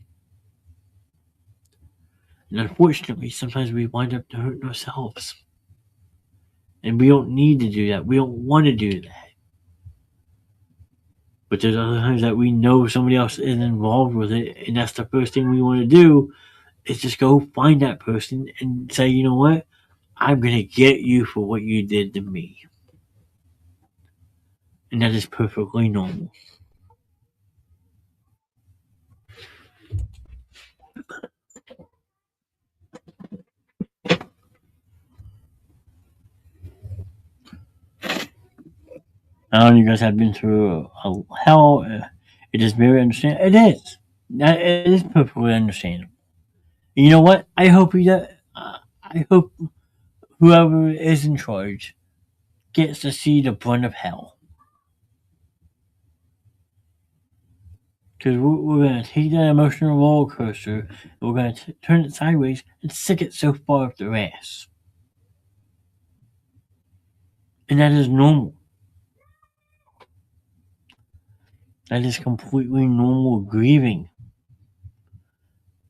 And unfortunately, sometimes we wind up hurting ourselves. And we don't need to do that. We don't want to do that. But there's other times that we know somebody else is involved with it, and that's the first thing we want to do is just go find that person and say, you know what? I'm going to get you for what you did to me. And that is perfectly normal. I know you guys have been through a hell. It is very understandable. It is. It is perfectly understandable. And you know what? I hope whoever is in charge gets to see the brunt of hell. Because we're going to take that emotional roller coaster and we're going to turn it sideways and stick it so far up their ass. And that is normal. That is completely normal grieving.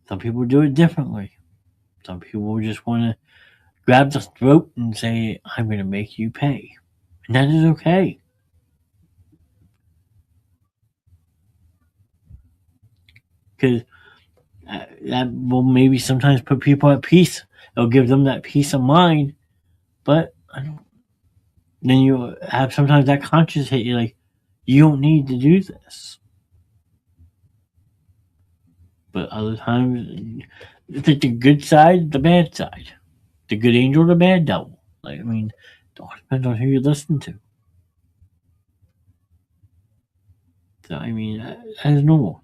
Some people do it differently. Some people just want to grab the throat and say, I'm going to make you pay. And that is okay. Because that will maybe sometimes put people at peace. It'll give them that peace of mind. But then you have sometimes that conscience hit you like, you don't need to do this. But other times, it's like the good side, the bad side. The good angel, the bad devil. Like, I mean, it all depends on who you listen to. So, I mean, that is normal.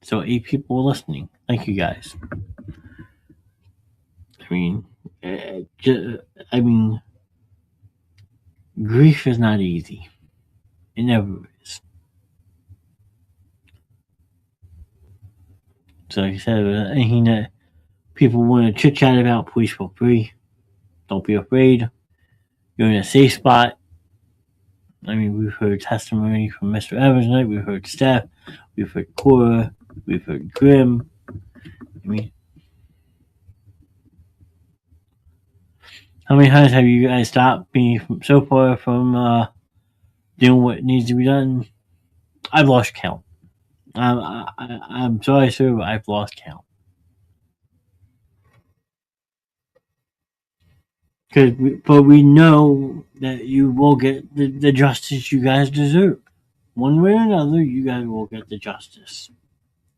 So, 8 people listening. Thank you guys. I mean, I mean, grief is not easy. It never is. So, like I said, anything that people want to chit chat about, please feel free. Don't be afraid. You're in a safe spot. I mean, we've heard testimony from Mr. Evans tonight. We've heard Steph. We've heard Cora. We've heard Grim. I mean, how many times have you guys stopped me so far from doing what needs to be done? I've lost count. I'm sorry, sir, but I've lost count. But we know that you will get the justice you guys deserve. One way or another, you guys will get the justice.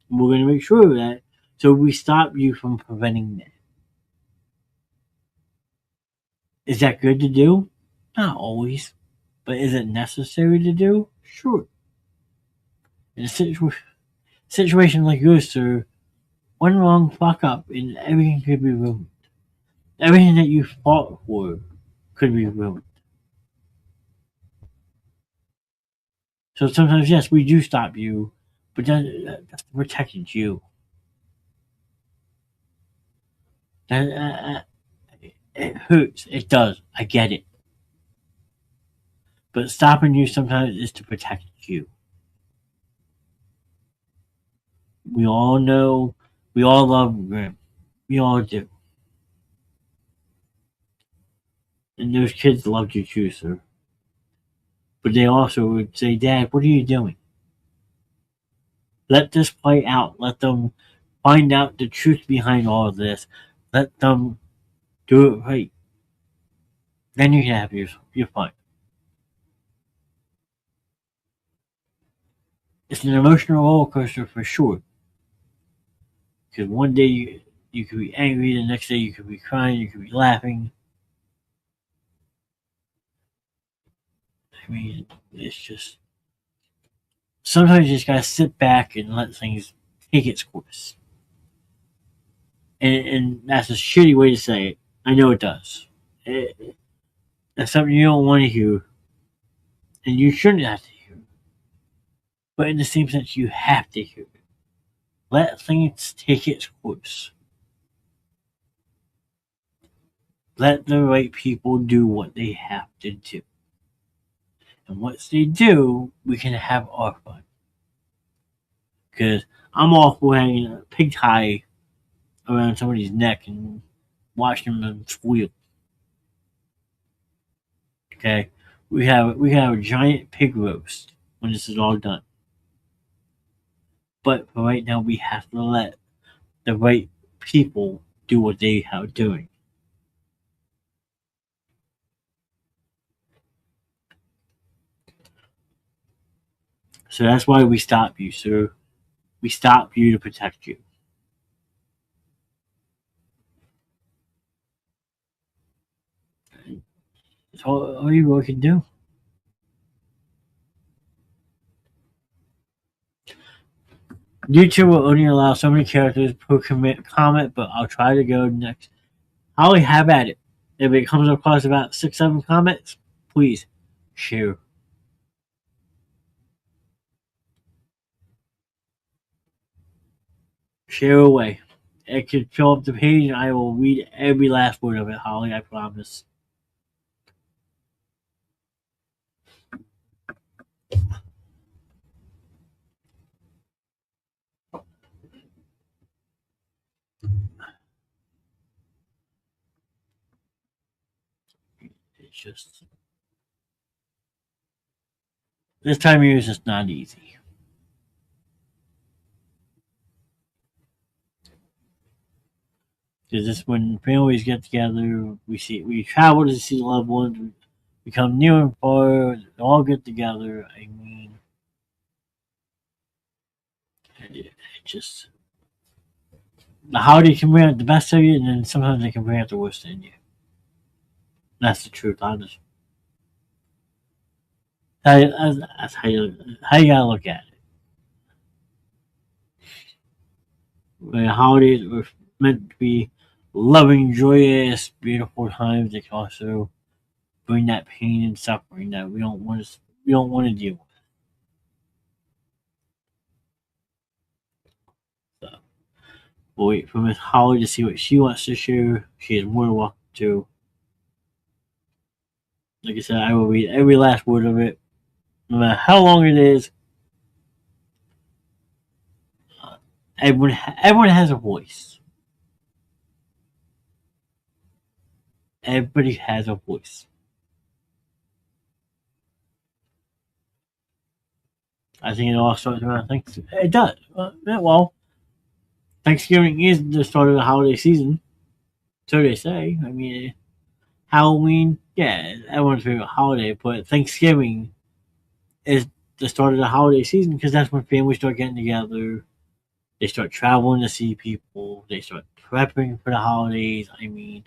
We're going to make sure of that, so we stop you from preventing that. Is that good to do? Not always. But is it necessary to do? Sure. In a situation like yours, sir, one wrong fuck up and everything could be ruined. Everything that you fought for could be ruined. So sometimes, yes, we do stop you, but that's protecting you. That, it hurts. It does. I get it. But stopping you sometimes is to protect you. We all know. We all love Grim. We all do. And those kids loved you too, sir. But they also would say, Dad, what are you doing? Let this play out. Let them find out the truth behind all of this. Let them do it right. then you can have your fun. It's an emotional roller coaster for sure. Because one day you could be angry, the next day you could be crying, you could be laughing. I mean, it's just sometimes you just gotta sit back and let things take its course. And that's a shitty way to say it. I know it does. That's something you don't want to hear, and you shouldn't have to hear. But in the same sense, you have to hear it. Let things take its course. Let the right people do what they have to do. And once they do, we can have our fun. Because I'm all for hanging a pig tie around somebody's neck and watching them squeal. Okay? We have a giant pig roast when this is all done. But for right now, we have to let the right people do what they are doing. So that's why we stop you, sir. We stop you to protect you. That's all you really can do. YouTube will only allow so many characters per comment, but I'll try to go next. I'll have at it. If it comes across about 6, 7 comments, please share. Share away. It could fill up the page and I will read every last word of it, Holly, I promise. It's just this time of year is just not easy. Because this when families get together, we travel to see loved ones, we become near and far, they all get together. I mean, it just the holiday can bring out the best of you, and then sometimes they can bring out the worst in you. That's the truth, honestly. That's how you gotta look at it. The holidays are meant to be loving, joyous, beautiful times. They can also bring that pain and suffering that we don't want to deal with. So we'll wait for Miss Holly to see what she wants to share. She is more than welcome to. Like I said, I will read every last word of it, no matter how long it is. Everyone has a voice. Everybody has a voice. I think it all starts around Thanksgiving. It does. Well, Thanksgiving is the start of the holiday season, so they say. I mean, Halloween, yeah, everyone's favorite holiday, but Thanksgiving is the start of the holiday season because that's when families start getting together. They start traveling to see people. They start prepping for the holidays. I mean,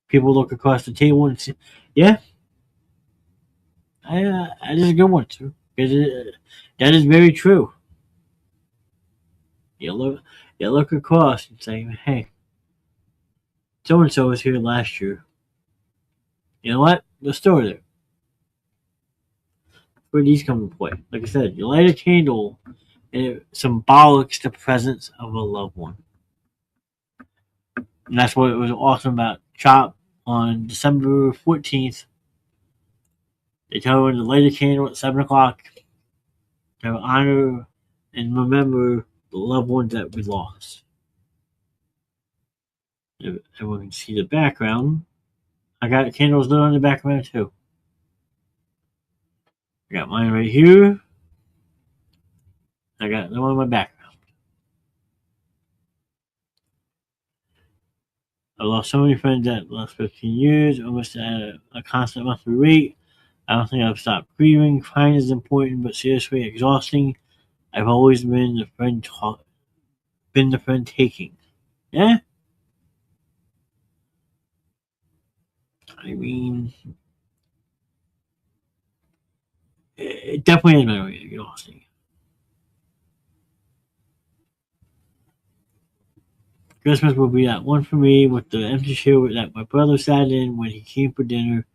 people look across the table and see, yeah, that is a good one too. That is very true. You look, you look across and say, hey, so and so was here last year. You know what? The store there. Where these come into play? Like I said, you light a candle and it symbolics the presence of a loved one. And that's what it was awesome about Chop on December 14th. They tell everyone to light a candle at 7 o'clock to honor and remember the loved ones that we lost. If everyone can see the background. I got candles lit on the background too. I got mine right here. I got them on my background. I lost so many friends that the last 15 years, almost at a constant monthly rate. I don't think I've stopped grieving. Crying is important, but seriously exhausting. I've always been the friend taking. Yeah, I mean, it definitely is mentally exhausting. Christmas will be that one for me with the empty chair that my brother sat in when he came for dinner,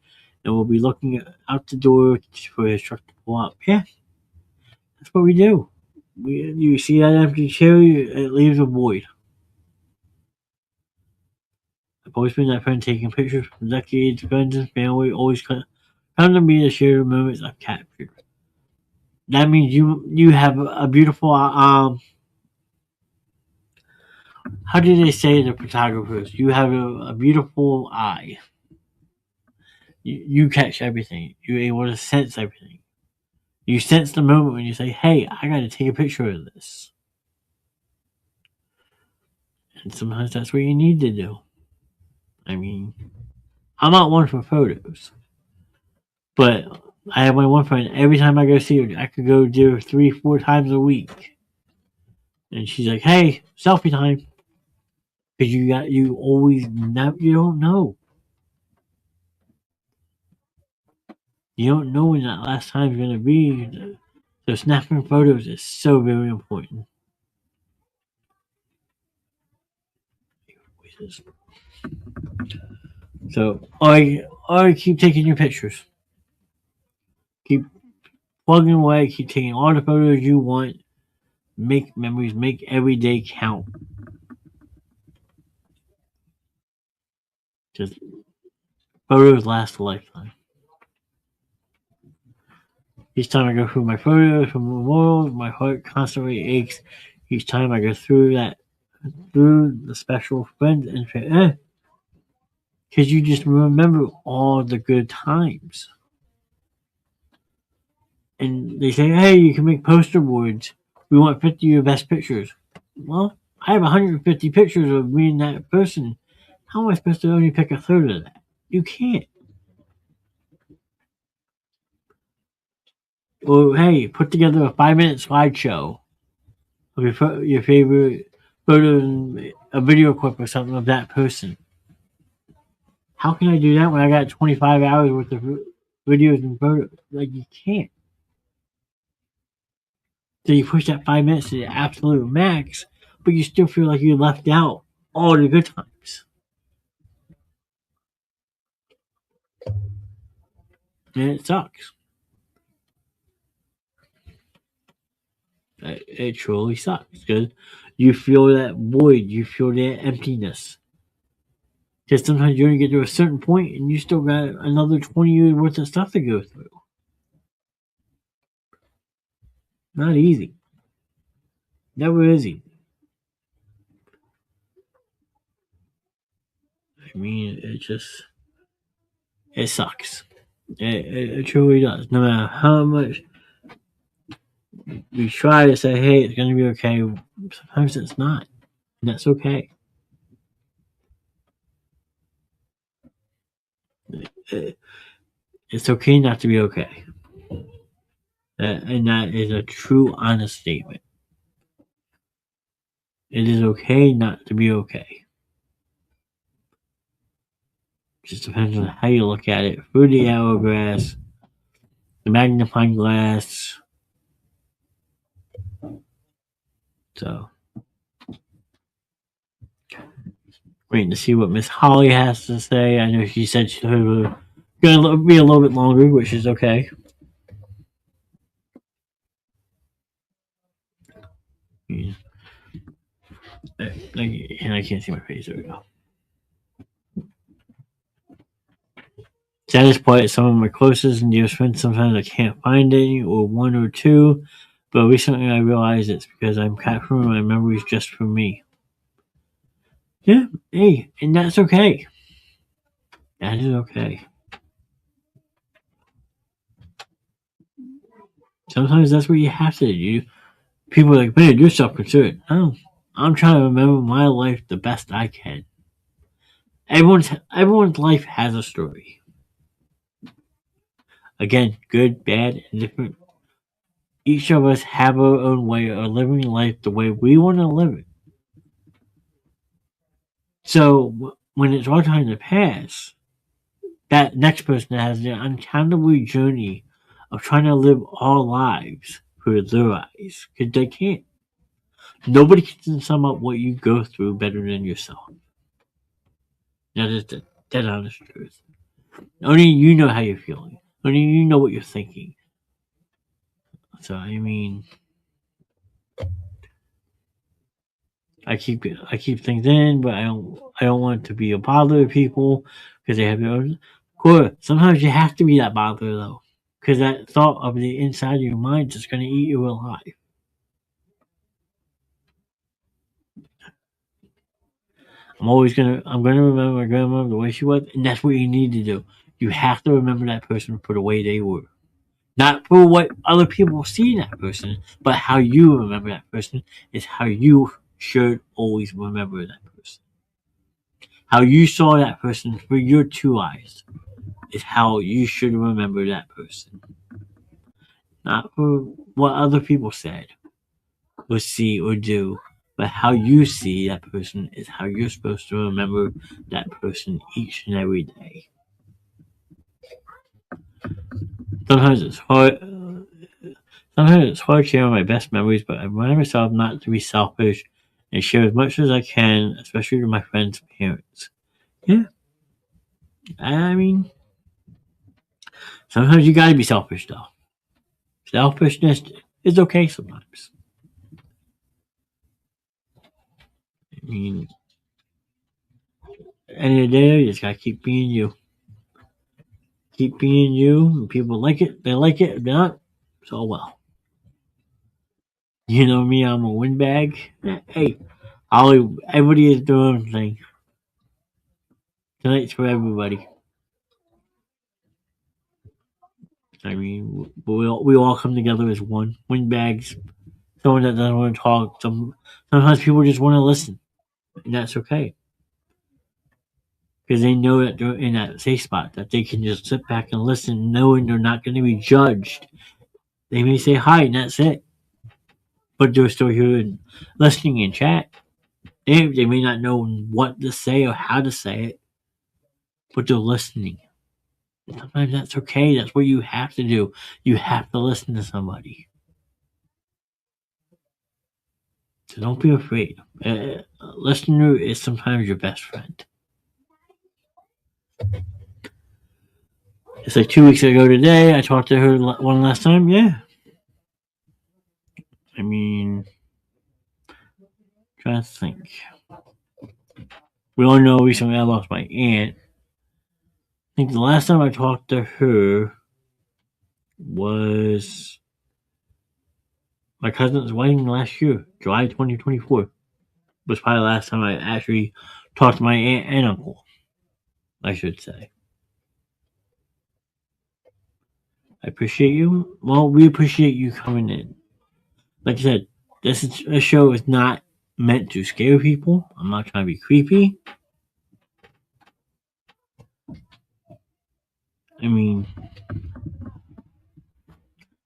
and we'll be looking out the door for his truck to pull up. Yeah, that's what we do. You see that empty chair, it leaves a void. I've always been that friend taking pictures from decades. Friends and family always come to me to share the moments I've captured. That means you have a beautiful how do they say the photographers? You have a beautiful eye. You catch everything. You're able to sense everything. You sense the moment when you say, "Hey, I got to take a picture of this." And sometimes that's what you need to do. I mean, I'm not one for photos, but I have my one friend. Every time I go see her, I could go do 3, 4 times a week, and she's like, "Hey, selfie time," because you always know you don't know. You don't know when that last time's gonna be. So snapping photos is so very important. So I keep taking your pictures. Keep plugging away. Keep taking all the photos you want. Make memories. Make every day count. Because photos last a lifetime. Each time I go through my photos from the world, my heart constantly aches. Each time I go through the special friends and because you just remember all the good times. And they say, hey, you can make poster boards. We want 50 of your best pictures. Well, I have 150 pictures of me and that person. How am I supposed to only pick a third of that? You can't. Or hey, put together a 5 minute slideshow of your favorite photos and a video clip or something of that person. How can I do that when I got 25 hours worth of videos and photos? Like, you can't. So you push that 5 minutes to the absolute max, but you still feel like you left out all the good times. And it sucks. It truly sucks because you feel that void, you feel that emptiness. Because sometimes you're going to get to a certain point and you still got another 20 years worth of stuff to go through. Not easy. Never is easy. I mean, it sucks. It truly does. No matter how much we try to say, hey, it's going to be okay, sometimes it's not. And that's okay. It's okay not to be okay. And that is a true, honest statement. It is okay not to be okay. Just depends on how you look at it. Through the hourglass, the magnifying glass. So, waiting to see what Miss Holly has to say. I know she said she's going to be a little bit longer, which is okay. Yeah. And I can't see my face. There we go. Saddest part is some of my closest and dearest friends. Sometimes I can't find any, or one or two. But recently I realized it's because I'm capturing my memories just for me. Yeah, hey, and that's okay. That is okay. Sometimes that's what you have to do. People are like, man, you're self-concerned. No, I'm trying to remember my life the best I can. Everyone's life has a story. Again, good, bad, and different. Each of us have our own way of living life the way we want to live it. So when it's our time to pass, that next person has the uncountable journey of trying to live our lives through their eyes because they can't. Nobody can sum up what you go through better than yourself. That is the dead honest truth. Only you know how you're feeling. Only you know what you're thinking. So I mean, I keep things in, but I don't want to be a bother to people because they have their own. Cool. Sometimes you have to be that bother though, because that thought of the inside of your mind is going to eat you alive. I'm gonna remember my grandmother the way she was, and that's what you need to do. You have to remember that person for the way they were. Not for what other people see in that person, but how you remember that person is how you should always remember that person. How you saw that person through your two eyes is how you should remember that person. Not for what other people said or see or do, but how you see that person is how you're supposed to remember that person each and every day. Sometimes it's hard. Sometimes it's hard sharing my best memories, but I remind myself not to be selfish and share as much as I can, especially with my friends' parents. Yeah, I mean, sometimes you gotta be selfish though. Selfishness is okay sometimes. I mean, at the end of the day, you just gotta keep being you. Keep being you. And people like it, they like it. If they not, so well. You know me, I'm a windbag. Hey, everybody is doing their own thing. Tonight's for everybody. I mean, we all come together as one. Windbags. Someone that doesn't want to talk. Sometimes people just want to listen, and that's okay because they know that they're in that safe spot that they can just sit back and listen, knowing they're not going to be judged. They may say hi, and that's it, but they're still here and listening in chat. They may not know what to say or how to say it, but they're listening. Sometimes that's okay. That's what you have to do. You have to listen to somebody. So don't be afraid. A listener is sometimes your best friend. It's like 2 weeks ago today. I talked to her one last time. Yeah. I mean, trying to think. We all know recently I lost my aunt. I think the last time I talked to her was my cousin's wedding last year, July 2024. Was probably the last time I actually talked to my aunt and uncle, I should say. I appreciate you. Well, we appreciate you coming in. Like I said, this show is not meant to scare people. I'm not trying to be creepy. I mean,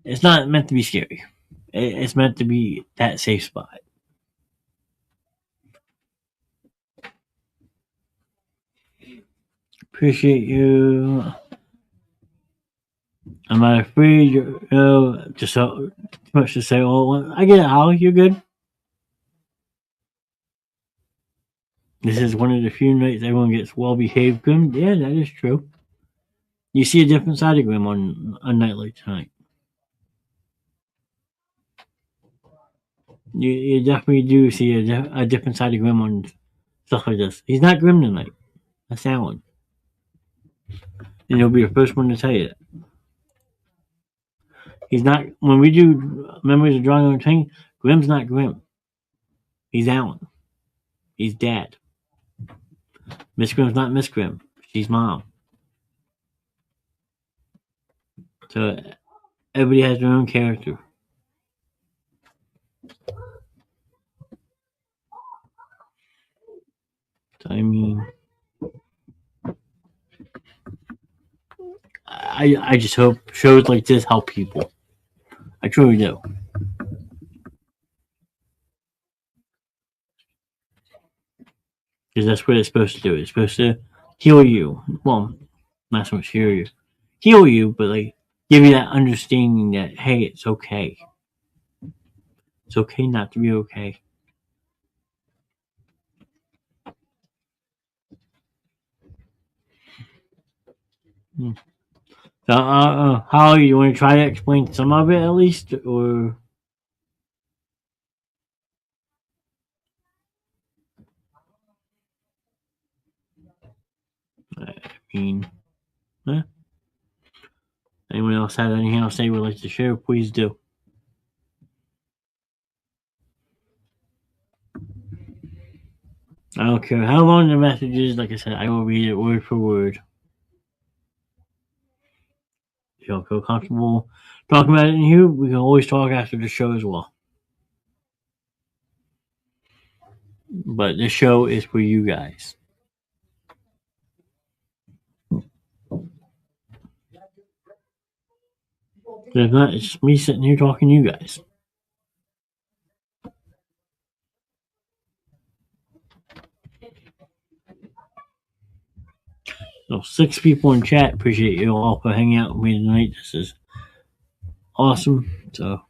it's not meant to be scary. It's meant to be that safe spot. Appreciate you. I'm not afraid. Just so too much to say. Oh, I get it, Holly. You're good. This is one of the few nights everyone gets well behaved. Grim. Yeah, that is true. You see a different side of Grim on a night like tonight. You definitely do see a different side of Grim on stuff like this. He's not Grim tonight. That's Alan. And he'll be the first one to tell you that. He's not. When we do Memories of Drawing on Tank, Grim's not Grim. He's Alan. He's Dad. Miss Grimm's not Miss Grimm. She's Mom. So everybody has their own character. So I mean, I just hope shows like this help people. I truly do. Because that's what it's supposed to do. It's supposed to heal you. Well, not so much heal you, but like give you that understanding that hey, it's okay. It's okay not to be okay. Hmm. So, how you want to try to explain some of it at least, or I mean, eh? Anyone else have anything else they would like to share? Please do. I don't care how long the message is. Like I said, I will read it word for word. If you don't feel comfortable talking about it in here, we can always talk after the show as well. But this show is for you guys. If not, it's just me sitting here talking to you guys. So 6 people in chat. Appreciate you all for hanging out with me tonight. This is awesome. So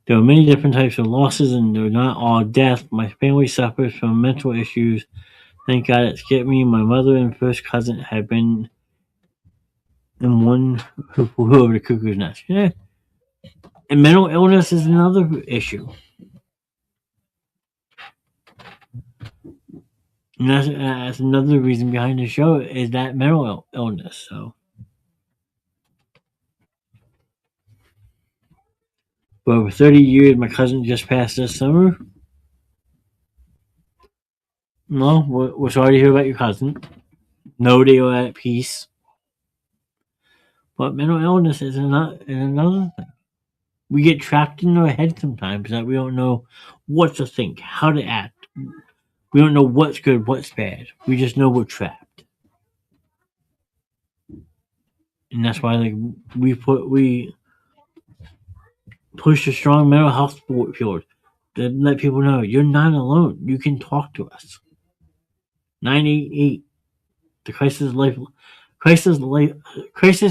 there are many different types of losses, and they're not all death. My family suffers from mental issues. Thank God it skipped me. My mother and first cousin have been in one who flew over the cuckoo's nest. Yeah. And mental illness is another issue. And that's another reason behind the show is that mental illness. So for over 30 years, my cousin just passed this summer. No, we're sorry to hear about your cousin. No, they are at peace. But mental illness is another thing. We get trapped in our head sometimes that we don't know what to think, how to act. We don't know what's good, what's bad. We just know we're trapped. And that's why like we push a strong mental health field to let people know you're not alone. You can talk to us. 988, the crisis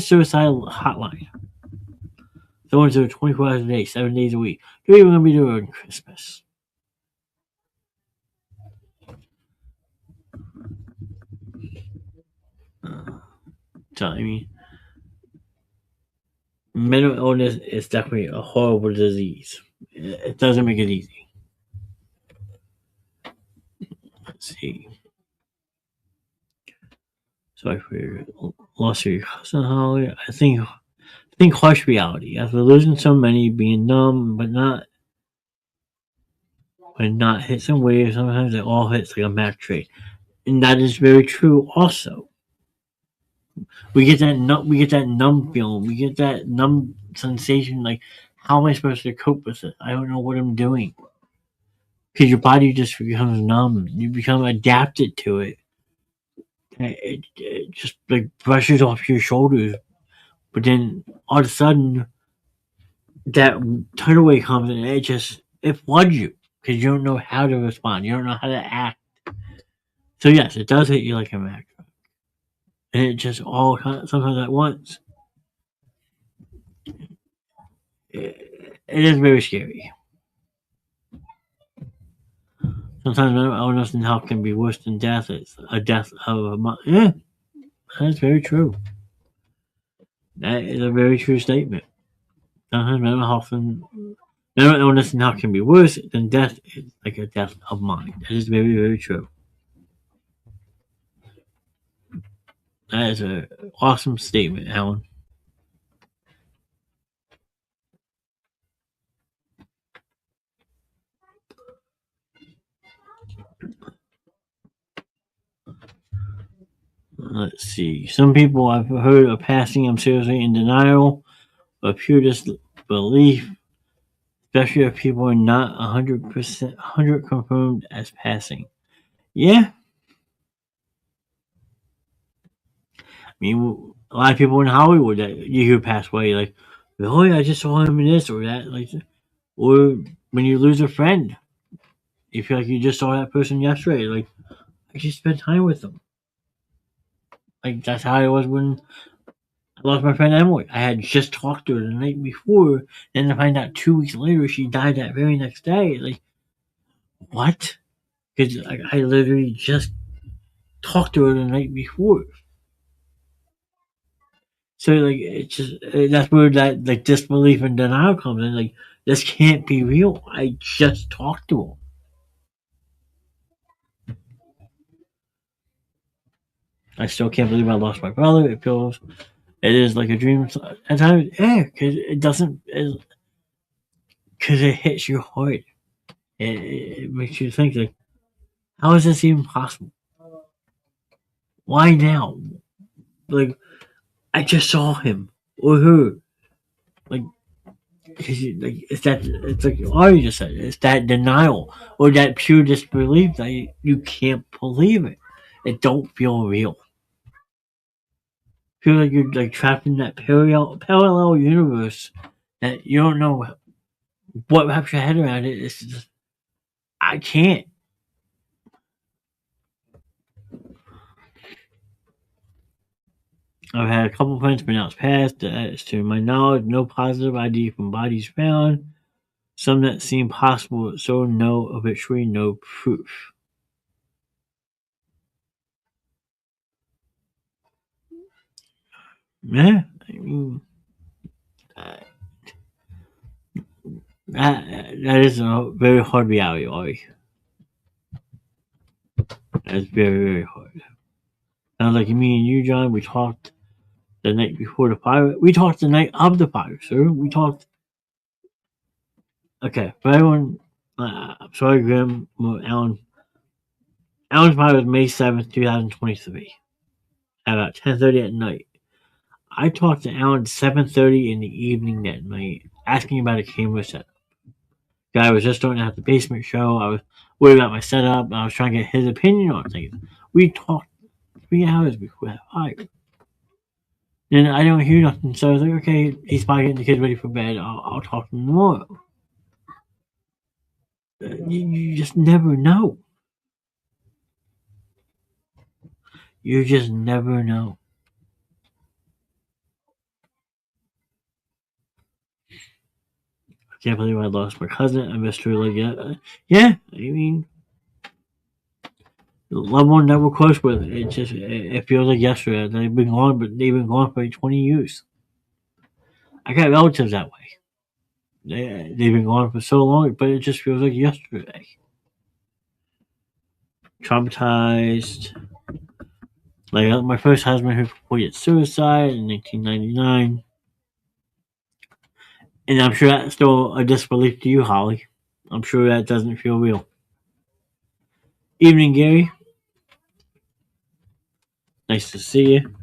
suicide hotline. Someone's there 24 hours a day, 7 days a week. They're even gonna be there on Christmas. So I mean, mental illness is definitely a horrible disease. It doesn't make it easy. Let's see. Sorry for your loss of your cousin, Holly. I think harsh reality. After losing so many, being numb, but not hit some waves, sometimes it all hits like a Mac trade. And that is very true also. We get that numb feeling, we get that numb sensation like how am I supposed to cope with it? I don't know what I'm doing. Because your body just becomes numb. You become adapted to it. It just like brushes off your shoulders. But then all of a sudden that tidal wave comes and it floods you because you don't know how to respond. You don't know how to act. So yes, it does hit you like a Mac truck, and it just all sometimes at once. It is very scary. Sometimes mental illness and health can be worse than death. It's a death of a month. Yeah, that's very true. That is a very true statement. Sometimes mental illness and health can be worse than death. Is like a death of mind. That is very very true. That is an awesome statement, Alan. Let's see. Some people I've heard are passing. I'm seriously in denial of pure disbelief, especially if people are not 100 confirmed as passing. Yeah, mean, a lot of people in Hollywood that you hear pass away, like, oh yeah, I just saw him in this or that, like, or when you lose a friend, you feel like you just saw that person yesterday, like, I just spent time with them. Like that's how it was when I lost my friend Emily. I had just talked to her the night before, then to find out 2 weeks later she died that very next day. Like what? Because I literally just talked to her the night before. So like it's just that's where that like disbelief and denial comes in. Like this can't be real. I just talked to him. I still can't believe I lost my brother. It is like a dream at times. Yeah, because it doesn't because it hits you hard. It makes you think like, how is this even possible? Why now? Like I just saw him or her. Like like it's like Ari just said. It's that denial or that pure disbelief that you can't believe it. It don't feel real. Feel like you're like trapped in that parallel universe that you don't know what wraps your head around it. It's just I can't. I've had a couple friends pronounce passed. As to my knowledge, no positive ID from bodies found. Some that seem possible, so no obituary, no proof. Yeah, I mean, uh, that is a very hard reality, Ori. That's very, very hard. Sounds like me and you, John, we talked the night before the fire. We talked the night of the fire, sir. We talked. Okay, for everyone, I'm sorry, Graham, Alan. Alan's fire was May 7th, 2023, at about 10:30 at night. I talked to Alan 7:30 in the evening that night, asking about a camera setup. Guy was just starting out the basement show. I was worried about my setup. And I was trying to get his opinion on things. We talked 3 hours before that fire. And I don't hear nothing, so I was like, okay, he's probably getting the kids ready for bed. I'll talk to him tomorrow. You just never know. You just never know. I can't believe I lost my cousin. I missed her like yeah. Yeah, I mean, loved one that we're close with. It feels like yesterday. They've been gone, but they've been gone for like 20 years. I got relatives that way. They've been gone for so long, but it just feels like yesterday. Traumatized. Like my first husband who completed suicide in 1999. And I'm sure that's still a disbelief to you, Holly. I'm sure that doesn't feel real. Evening, Gary. Nice to see you.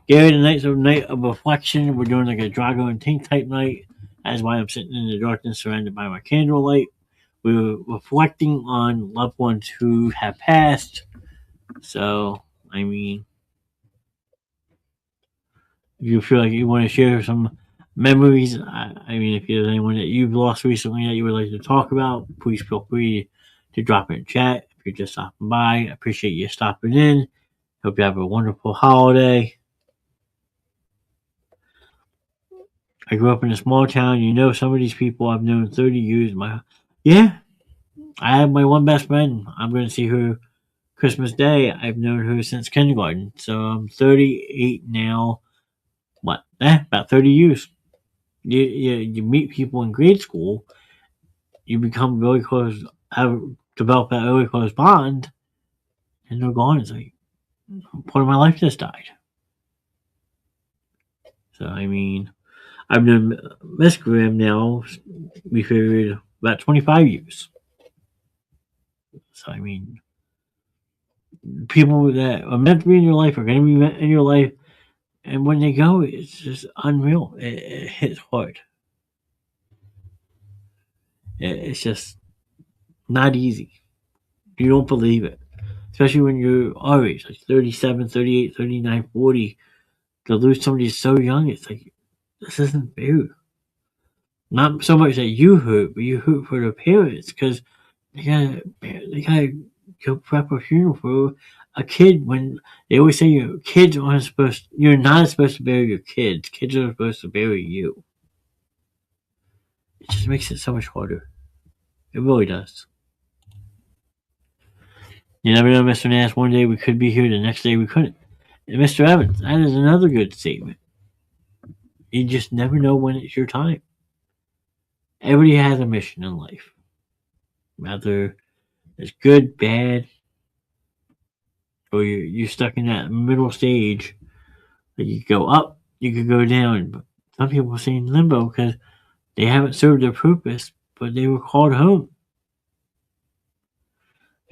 Gary, tonight's a night of reflection. We're doing like a Drago and Tink type night. That's why I'm sitting in the darkness surrounded by my candlelight. We're reflecting on loved ones who have passed. So, I mean, if you feel like you want to share some memories, I mean, if there's anyone that you've lost recently that you would like to talk about, please feel free to drop it in chat. If you're just stopping by, I appreciate you stopping in. Hope you have a wonderful holiday. I grew up in a small town. You know, some of these people I've known 30 years. Yeah, I have my one best friend. I'm going to see her Christmas Day. I've known her since kindergarten. So I'm 38 now. What? About 30 years. You meet people in grade school, you become really close, have developed that really close bond, and they're gone. It's like part of my life just died. So I mean, I've known Miss Graham now. We figured about 25 years. So I mean, people that are meant to be in your life are going to be meant in your life, and when they go, it's just unreal. It hits hard. It's just not easy. You don't believe it, especially when you're our age, like 37, 38, 39, 40. to lose somebody so young, it's like, this isn't fair. Not so much that you hurt, but you hurt for the parents because they gotta go prep a funeral for a kid when they always say your kids aren't supposed. You're not supposed to bury your kids. Kids are supposed to bury you. It just makes it so much harder. It really does. You never know, Mr. Knast. One day we could be here, the next day we couldn't. And Mr. Evans, that is another good statement. You just never know when it's your time. Everybody has a mission in life, whether it's good, bad, or you're stuck in that middle stage. Like you could go up, you could go down. But some people stay in limbo because they haven't served their purpose, but they were called home.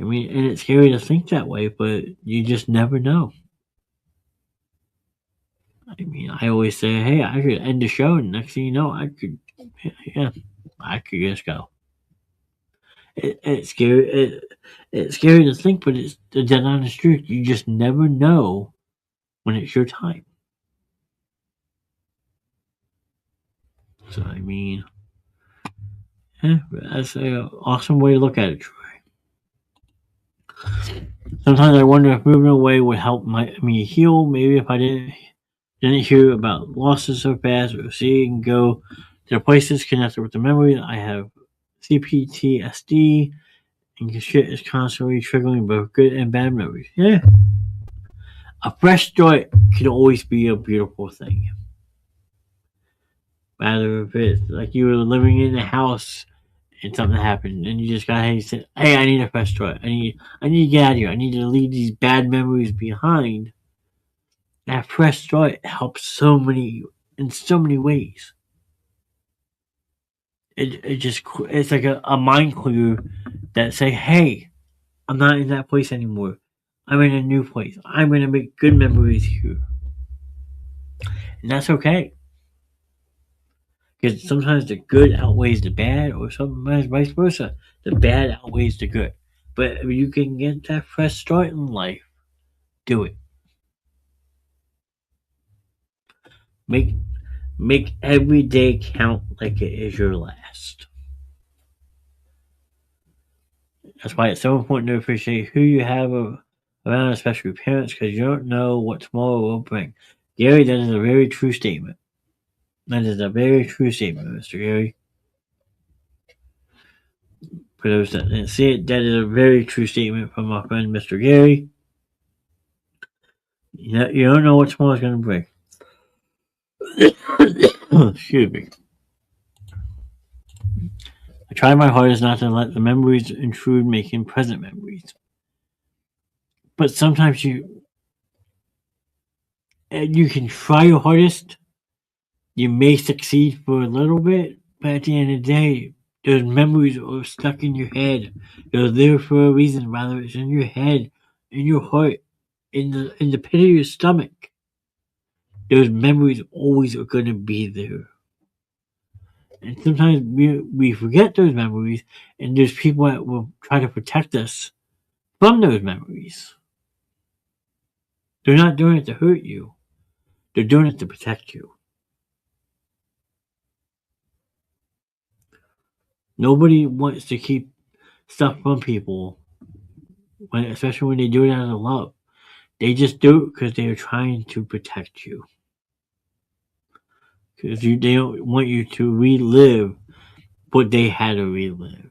I mean, and it's scary to think that way, but you just never know. I mean, I always say, hey, I could end the show, and next thing you know, yeah, I could just go. It's scary. It's scary to think, but it's the dead honest truth. You just never know when it's your time. So I mean, yeah, that's an awesome way to look at it, Troy. Sometimes I wonder if moving away would help me heal. Maybe if I didn't hear about losses so fast, or see and go to places connected with the memories. I have CPTSD, and shit is constantly triggering both good and bad memories. Yeah, a fresh start can always be a beautiful thing. Rather if it's like you were living in a house and something happened and you just got hey, you said, hey, I need a fresh start. I need to get out of here. I need to leave these bad memories behind. That fresh start helps in so many ways. It's like a mind clear that say, hey, I'm not in that place anymore. I'm in a new place. I'm gonna make good memories here. And that's okay. Because sometimes the good outweighs the bad, or sometimes vice versa. The bad outweighs the good. But if you can get that fresh start in life, do it. Make make every day count like it is your last. That's why it's so important to appreciate who you have around, especially your parents, because you don't know what tomorrow will bring. Gary, that is a very true statement. That is a very true statement, Mr. Gary. For those that didn't see it, that is a very true statement from my friend Mr. Gary. You don't know what tomorrow's going to bring. Excuse me. I try my hardest not to let the memories intrude, making present memories. But sometimes you can try your hardest. You may succeed for a little bit, but at the end of the day, those memories are stuck in your head. They're there for a reason. Whether it's in your head, in your heart, in the pit of your stomach, those memories always are going to be there. And sometimes we forget those memories, and there's people that will try to protect us from those memories. They're not doing it to hurt you, they're doing it to protect you. Nobody wants to keep stuff from people, especially when they do it out of love. They just do it because they are trying to protect you. Because they don't want you to relive what they had to relive.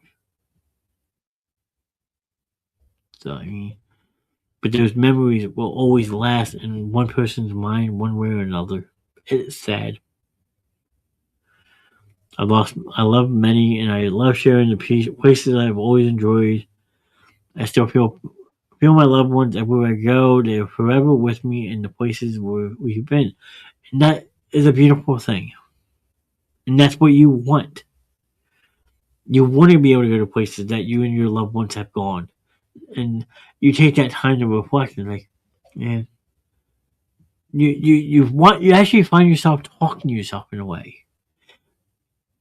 So, I mean, but those memories will always last in one person's mind, one way or another. It's sad. I love many, and I love sharing the places I've always enjoyed. I still feel my loved ones everywhere I go. They're forever with me in the places where we've been, and that is a beautiful thing. And that's what you want. You want to be able to go to places that you and your loved ones have gone, and you take that time to reflect and like, man, you actually find yourself talking to yourself in a way.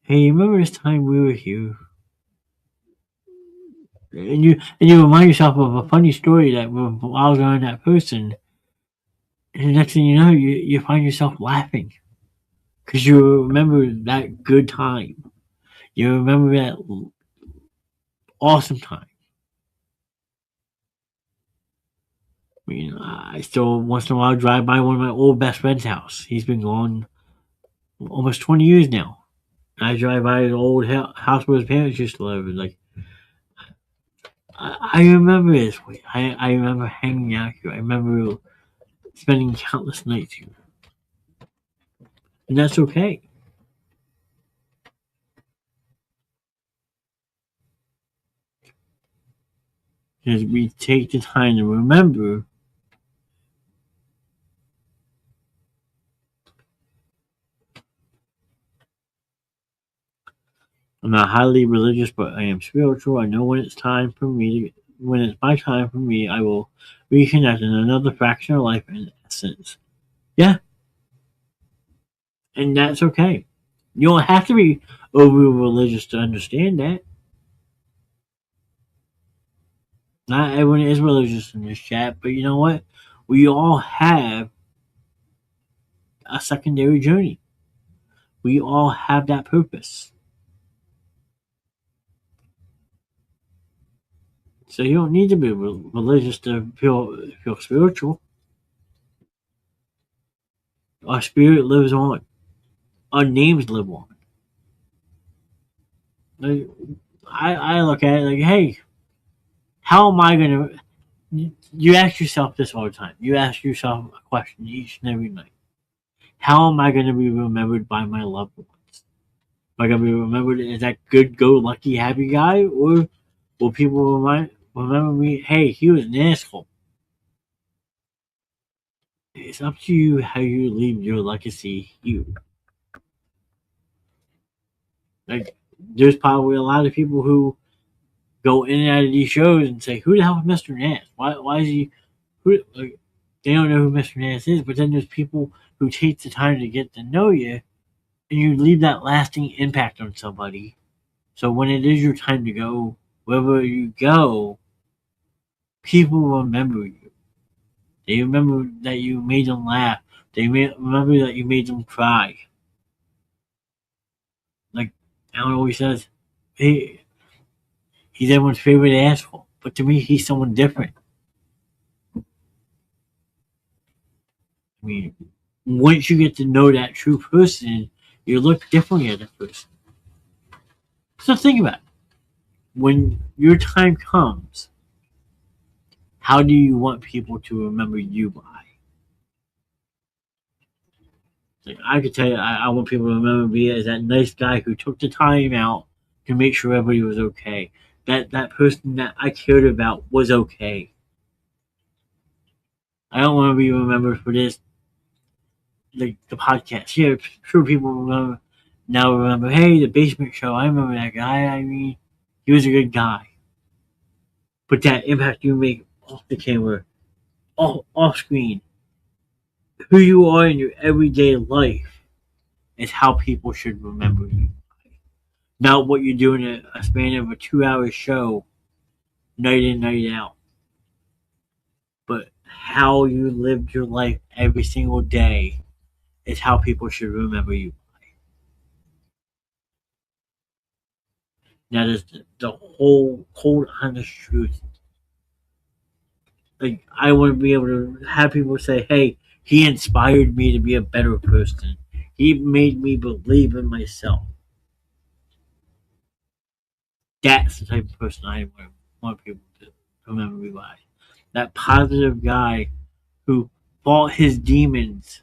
Hey, remember this time we were here? And you remind yourself of a funny story that revolves around that person, And the next thing you know, you find yourself laughing because you remember that good time. You remember that awesome time. I mean, I still once in a while drive by one of my old best friend's house. He's been gone almost 20 years now. I drive by his old house where his parents used to live. And like, I remember this. I remember hanging out here. I remember spending countless nights here. And that's okay. Because we take the time to remember. I'm not highly religious, but I am spiritual. I know when it's time for me to, when it's my time for me, I will reconnect in another fraction of life in essence. Yeah, and that's okay. You don't have to be over religious to understand that. Not everyone is religious in this chat, but you know what? We all have a secondary journey. We all have that purpose. So you don't need to be religious to feel spiritual. Our spirit lives on. Our names live on. Like, I look at it like, hey, how am I gonna? You ask yourself this all the time. You ask yourself a question each and every night. How am I going to be remembered by my loved ones? Am I going to be remembered as that good-go-lucky, happy guy, or will people remember me? Hey, he was an asshole. It's up to you how you leave your legacy. Like, there's probably a lot of people who go in and out of these shows and say, "Who the hell is Mr. Knast? Why is he?" Who like, they don't know who Mr. Knast is, but then there's people who take the time to get to know you, and you leave that lasting impact on somebody. So when it is your time to go, wherever you go, people remember you. They remember that you made them laugh. They remember that you made them cry. Like Alan always says, hey, he's everyone's favorite asshole. But to me, he's someone different. I mean, once you get to know that true person, you look differently at that person. So think about it. When your time comes, how do you want people to remember you by? Like, I could tell you, I want people to remember me as that nice guy who took the time out to make sure everybody was okay. That person that I cared about was okay. I don't want to be remembered for this, like the podcast. Yeah, sure, people remember now. Remember, hey, the basement show. I remember that guy. I mean, he was a good guy. But that impact you make off the camera, off screen, who you are in your everyday life, is how people should remember you. Not what you do in a span of a 2 hour show, night in, night out, but how you lived your life every single day is how people should remember you. That is the whole cold, honest truth. Like, I want to be able to have people say, hey, he inspired me to be a better person. He made me believe in myself. That's the type of person I want people to remember me by. That positive guy who fought his demons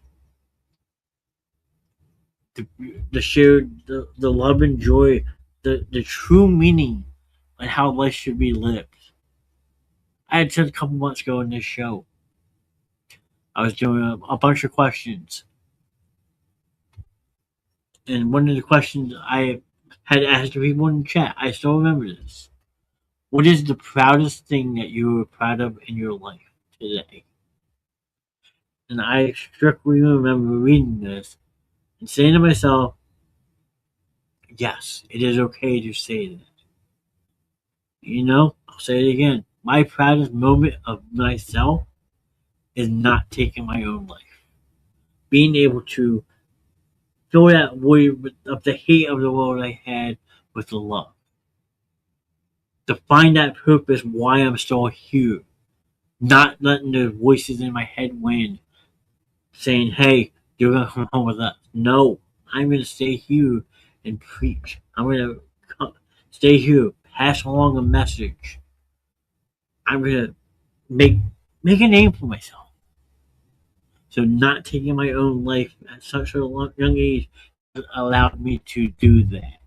to, to share the love and joy, the true meaning on how life should be lived. I had said a couple months ago in this show, I was doing a bunch of questions. And one of the questions I had asked people in the chat, I still remember this. What is the proudest thing that you were proud of in your life today? And I strictly remember reading this and saying to myself, yes, it is okay to say that. You know, I'll say it again. My proudest moment of myself is not taking my own life. Being able to fill that void of the hate of the world I had with the love. To find that purpose why I'm still here. Not letting the voices in my head win, saying, hey, you're going to come home with us. No, I'm going to stay here and preach. I'm going to stay here, pass along a message. I'm going to make make a name for myself. So not taking my own life at such a young age allowed me to do that.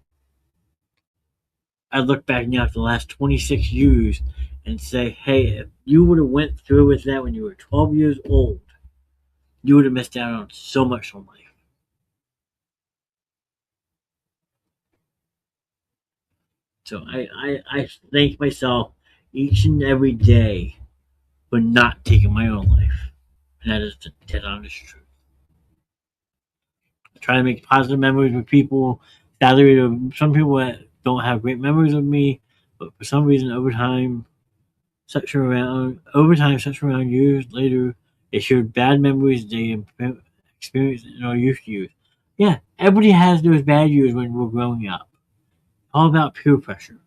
I look back now at the last 26 years and say, hey, if you would have went through with that when you were 12 years old, you would have missed out on so much in life. So I thank myself each and every day for not taking my own life. And that is the dead honest truth. I try to make positive memories with people. Sadly, there are some people that don't have great memories of me, but for some reason, such around years later, they shared bad memories they experienced in our youth years. Yeah, everybody has those bad years when we're growing up. All about peer pressure.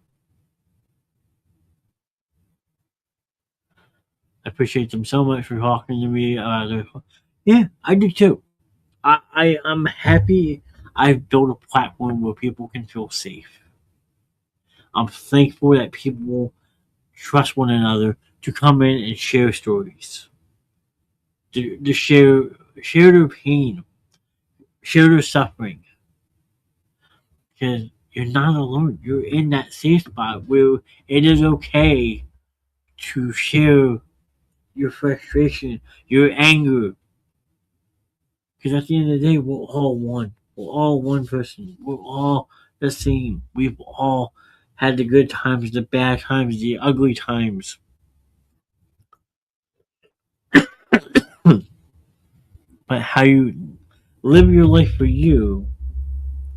I appreciate them so much for talking to me. Yeah, I do too. I'm happy I've built a platform where people can feel safe. I'm thankful that people trust one another to come in and share stories, to share their pain, share their suffering. Because you're not alone. You're in that safe spot where it is okay to share your frustration, your anger. Because at the end of the day, we're all one. We're all one person. We're all the same. We've all had the good times, the bad times, the ugly times. But how you live your life for you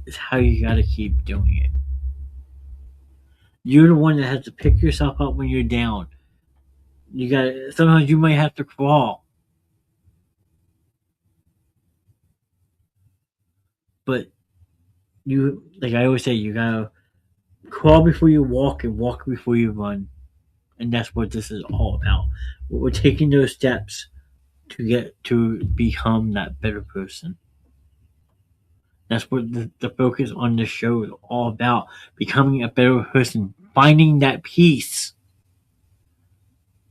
is how you gotta keep doing it. You're the one that has to pick yourself up when you're down. You got sometimes you might have to crawl, but you like I always say, you gotta crawl before you walk and walk before you run. And that's what this is all about. We're taking those steps to get to become that better person. That's what the focus on this show is all about. Becoming a better person, finding that peace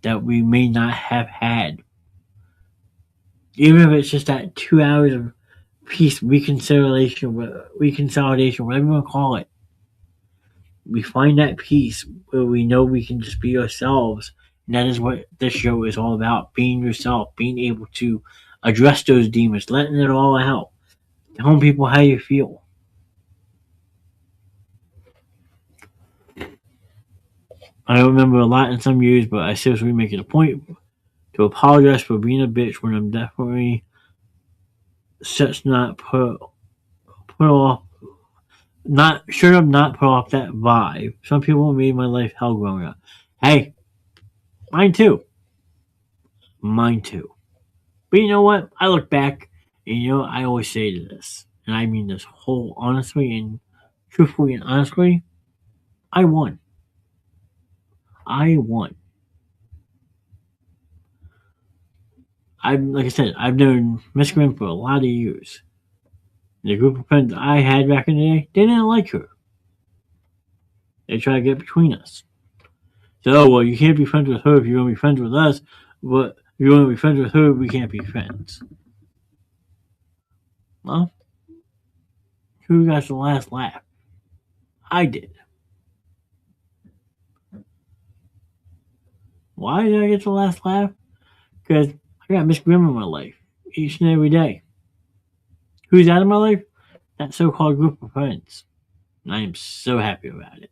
that we may not have had. Even if it's just that 2 hours of peace, reconciliation, whatever you want to call it. We find that peace where we know we can just be ourselves. And that is what this show is all about, being yourself, being able to address those demons, letting it all out, telling people how you feel. I don't remember a lot in some years, but I seriously make it a point to apologize for being a bitch when I'm definitely such not put off, not sure I'm not put off that vibe. Some people made my life hell growing up. Hey, mine too. Mine too. But you know what? I look back and you know I always say this, and I mean this whole honestly and truthfully and honestly, I won. I won. I like I said, I've known Miss Grimm for a lot of years. The group of friends I had back in the day, they didn't like her. They tried to get between us. So, oh, well, you can't be friends with her if you're going to be friends with us. But if you're going to be friends with her, we can't be friends. Well, who got the last laugh? I did. Why did I get the last laugh? Because I got Miss Grimm in my life each and every day. Who's out of my life? That so called group of friends. And I am so happy about it.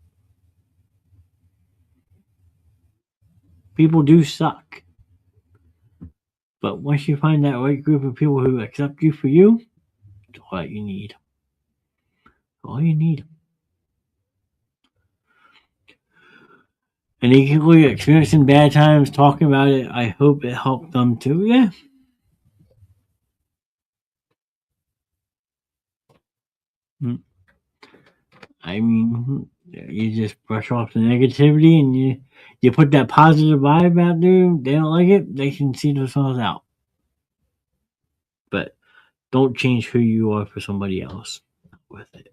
People do suck. But once you find that right group of people who accept you for you, it's all that you need. All you need. and equally experiencing bad times, talking about it, I hope it helped them too. Yeah. Mm. I mean, you just brush off the negativity and you put that positive vibe out there. They don't like it, they can see themselves out. But don't change who you are for somebody else with it.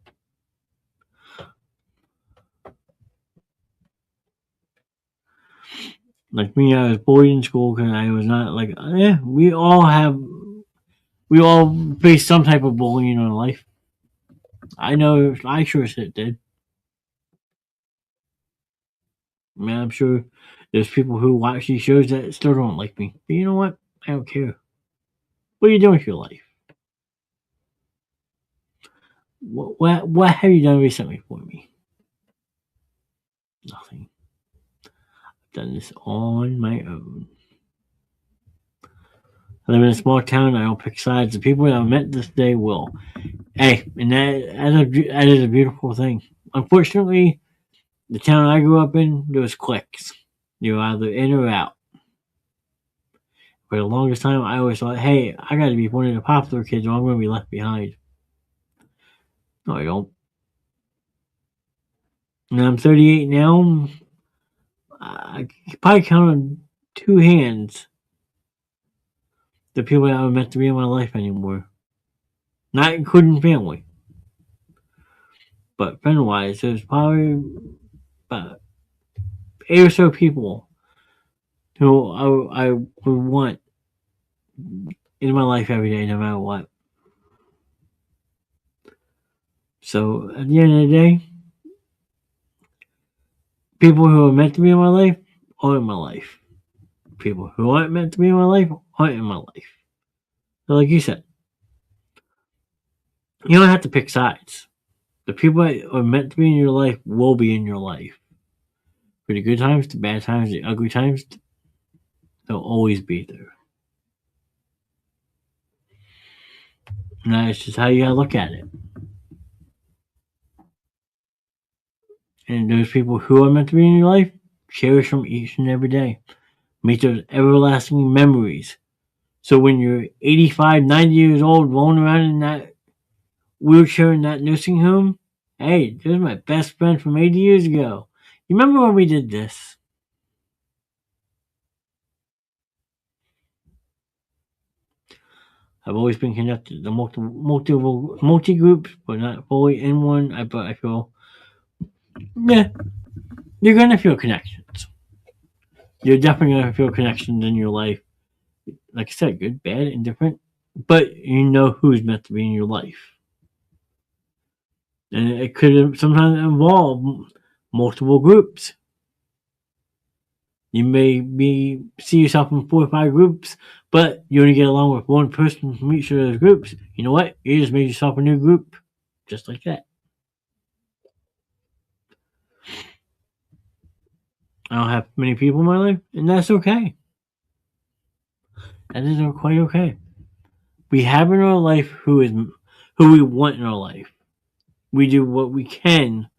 Like me, I was bullied in school because I was not like, yeah, we all face some type of bullying in our life. I know I sure as shit did. I mean, I'm sure there's people who watch these shows that still don't like me. But you know what? I don't care. What are you doing with your life? What have you done recently for me? Nothing. I've done this on my own. I live in a small town. I don't pick sides. The people that I met this day will. Hey, and that is a beautiful thing. Unfortunately, the town I grew up in, there was cliques. You're either in or out. For the longest time, I always thought, hey, I got to be one of the popular kids or I'm going to be left behind. No, I don't. And I'm 38 now. I could probably count on two hands the people that were meant to be in my life anymore. Not including family. But friend wise, there's probably about eight or so people who I would want in my life every day, no matter what. So at the end of the day, people who are meant to be in my life are in my life. People who aren't meant to be in my life aren't in my life. So like you said, you don't have to pick sides. The people that are meant to be in your life will be in your life. For the good times, the bad times, the ugly times, they'll always be there. And that's just how you gotta look at it. And those people who are meant to be in your life, cherish them each and every day. Make those everlasting memories. So when you're 85, 90 years old, rolling around in that wheelchair in that nursing home, hey, this is my best friend from 80 years ago. You remember when we did this? I've always been connected to multi groups, but not fully in one. But I feel, yeah, you're gonna feel connections. You're definitely gonna feel connections in your life. Like I said, good, bad, indifferent. But you know who's meant to be in your life, and it could sometimes involve multiple groups. You may be see yourself in 4 or 5 groups, but you only get along with one person from each of those groups. You know what? You just made yourself a new group, just like that. I don't have many people in my life, and that's okay. That is quite okay. We have in our life who we want in our life. We do what we can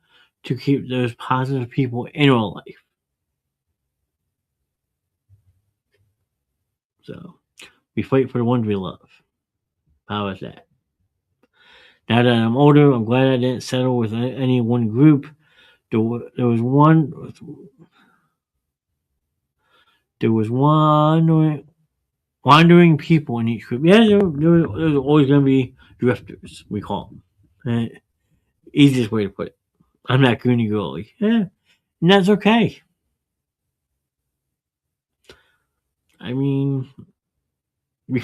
to keep those positive people in our life. So we fight for the ones we love. How is that? Now that I'm older, I'm glad I didn't settle with any one group. There was one wandering people in each group. Yeah, there's always going to be drifters, we call them. Easiest way to put it. I'm not goony girly. Yeah, and that's okay. I mean, I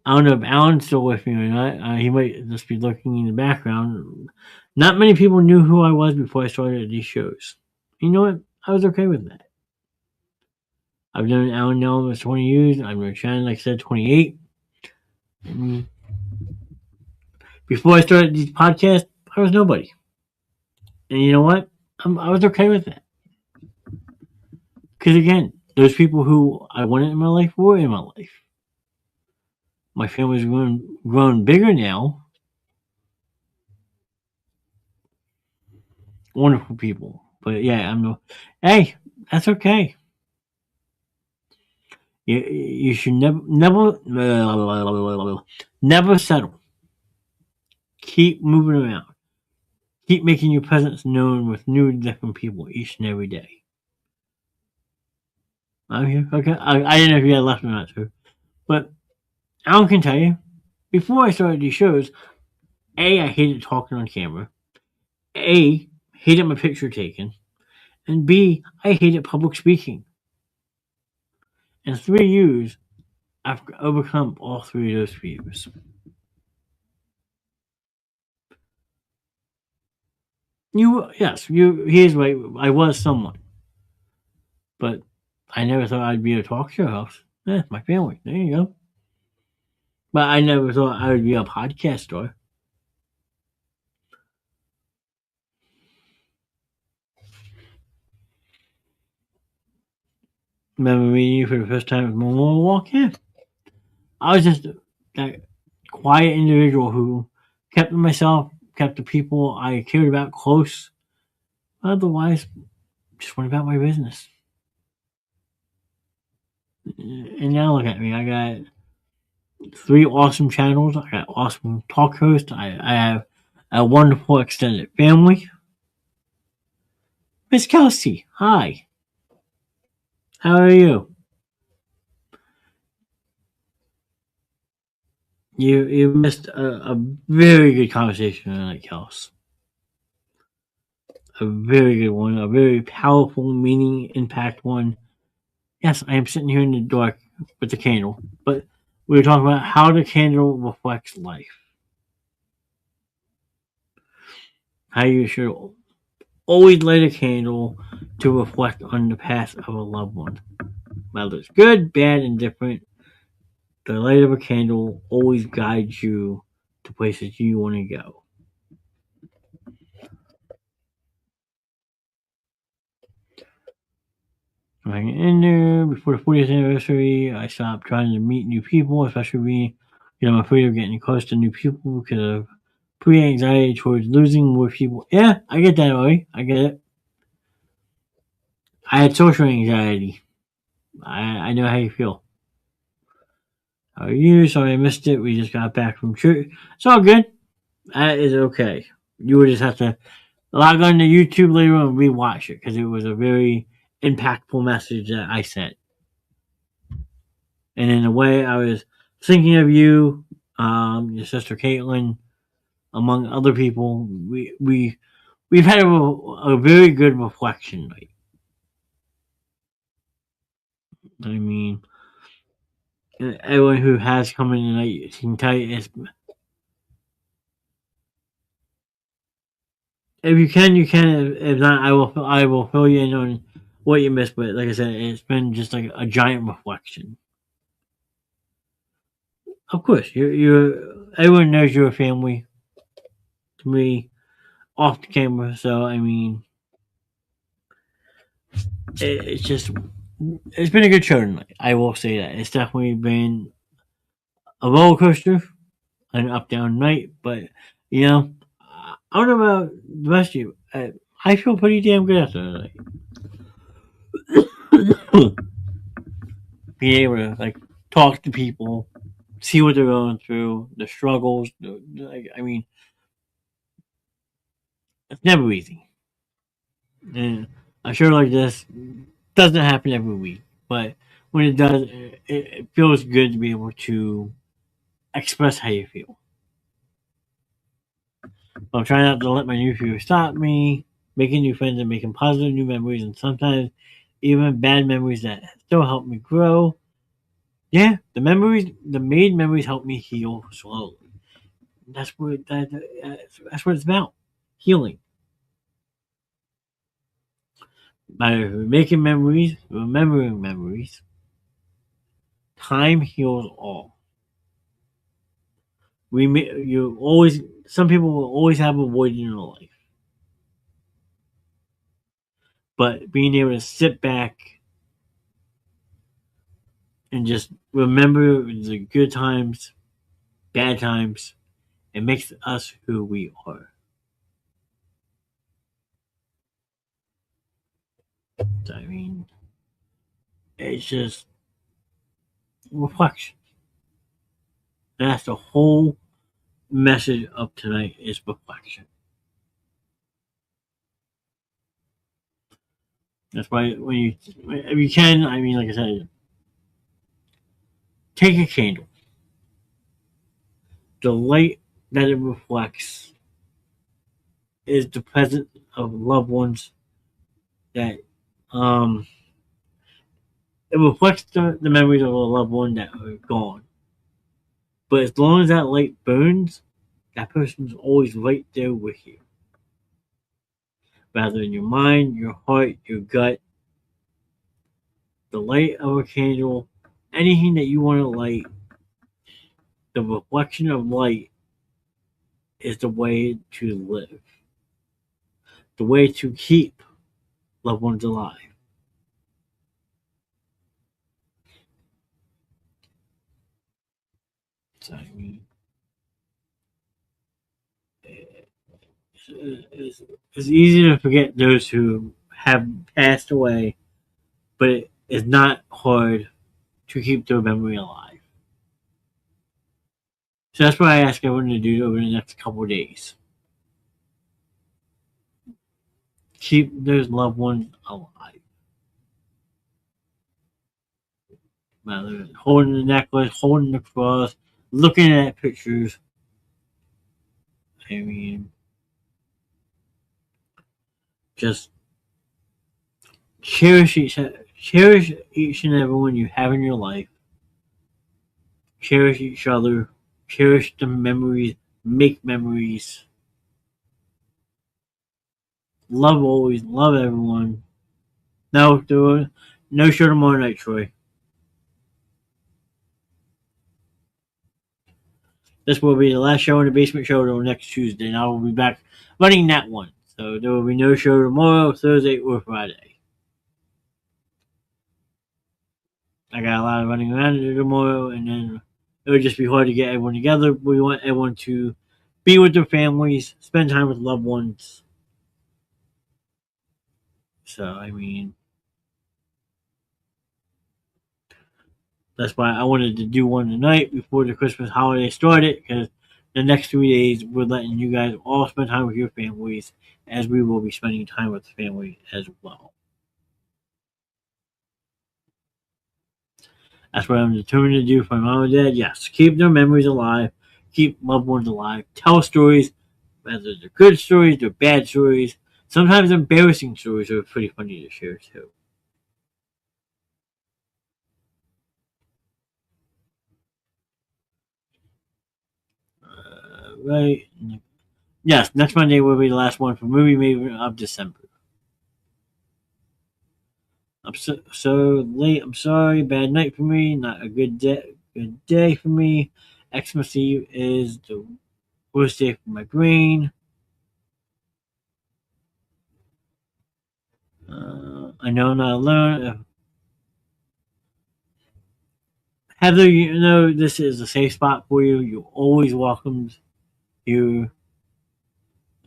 don't know if Alan's still with me or not. He might just be looking in the background. Not many people knew who I was before I started these shows. You know what? I was okay with that. I've known Alan now almost 20 years. I've known Shannon, like I said, 28. I mean, before I started these podcasts, I was nobody. And you know what? I was okay with that. Because again, those people who I wanted in my life were in my life. My family's grown bigger now. Wonderful people. But yeah, I'm no. Hey, that's okay. You should never settle. Keep moving around. Keep making your presence known with new different people each and every day. I'm here. Okay. I didn't know if you had left or not, sir. But I can tell you, before I started these shows, A, I hated talking on camera. A, hated my picture taken. And B, I hated public speaking. In 3 years, I've overcome all three of those fears. He is right. I was someone, but I never thought I'd be a talk show host. My family. There you go. But I never thought I would be a podcast star. Remember meeting you for the first time at Memorial Walk? Yeah. I was just that quiet individual who kept to myself, kept the people I cared about close. Otherwise, just went about my business. And now look at me. I got three awesome channels. I got awesome talk hosts. I have a wonderful extended family. Miss Kelsey, hi. How are you? You missed a very good conversation tonight, Kels. A very good one. A very powerful, meaning, impact one. Yes, I am sitting here in the dark with the candle, but we were talking about how the candle reflects life. How you should always light a candle to reflect on the past of a loved one. Whether it's good, bad, indifferent, the light of a candle always guides you to places you want to go. Like in there before the 40th anniversary, I stopped trying to meet new people, especially me. I'm afraid of getting close to new people because of pre-anxiety towards losing more people. Yeah, I get that, Ori. I get it. I had social anxiety. I know how you feel. How are you? Sorry I missed it. We just got back from church. It's all good. That is okay. You would just have to log on to YouTube later and rewatch it because it was a very impactful message that I sent. And in a way, I was thinking of you, your sister Caitlin, among other people. We've had a very good reflection night. I mean, everyone who has come in tonight can tell you it's, if you can, you can. If not, I will fill you in on what you missed. But like I said, it's been just like a giant reflection. Of course, everyone knows you're a family to me off the camera. So I mean, it's just it's been a good show tonight. I will say that it's definitely been a roller coaster, an up down night. But I don't know about the rest of you. I feel pretty damn good after tonight. Being able to like talk to people, see what they're going through, the struggles. I mean, it's never easy. And a show like this doesn't happen every week, but when it does, it feels good to be able to express how you feel. I'm trying not to let my new fear stop me, making new friends and making positive new memories, and sometimes even bad memories that still help me grow. Yeah, the made memories help me heal slowly. That's what it's about, healing. By making memories, remembering memories, time heals all. You always some people will always have a void in their life, but being able to sit back and just remember the good times, bad times, it makes us who we are. I mean, it's just reflection. That's the whole message of tonight is reflection. That's why when you, if you can, I mean, like I said, take a candle. The light that it reflects is the presence of loved ones that um it reflects the memories of a loved one that are gone. But as long as that light burns, that person's always right there with you. Rather in your mind, your heart, your gut, the light of a candle, anything that you want to light, the reflection of light is the way to live, the way to keep loved ones alive. So, I mean, it's easy to forget those who have passed away, but it's not hard to keep their memory alive. So that's what I ask everyone to do over the next couple of days. Keep those loved ones alive. Whether holding the necklace, holding the cross, looking at pictures. I mean, just cherish each and every one you have in your life. Cherish each other. Cherish the memories. Make memories. Love always. Love everyone. No show tomorrow night, Troy. This will be the last show in the basement show until next Tuesday, and I will be back running that one. So there will be no show tomorrow, Thursday, or Friday. I got a lot of running around to do tomorrow, and then it would just be hard to get everyone together. We want everyone to be with their families, spend time with loved ones. So, I mean, that's why I wanted to do one tonight before the Christmas holiday started, because the next 3 days we're letting you guys all spend time with your families, as we will be spending time with the family as well. That's what I'm determined to do for my mom and dad. Yes, keep their memories alive, keep loved ones alive, tell stories, whether they're good stories, they're bad stories. Sometimes embarrassing stories are pretty funny to share too. Right? Yes, next Monday will be the last one for movie maybe of December. I'm so late. I'm sorry. Bad night for me. Not a good day. Good day for me. Xmas Eve is the worst day for my brain. I know I'm not alone. Heather, you know this is a safe spot for you. You're always welcomed here.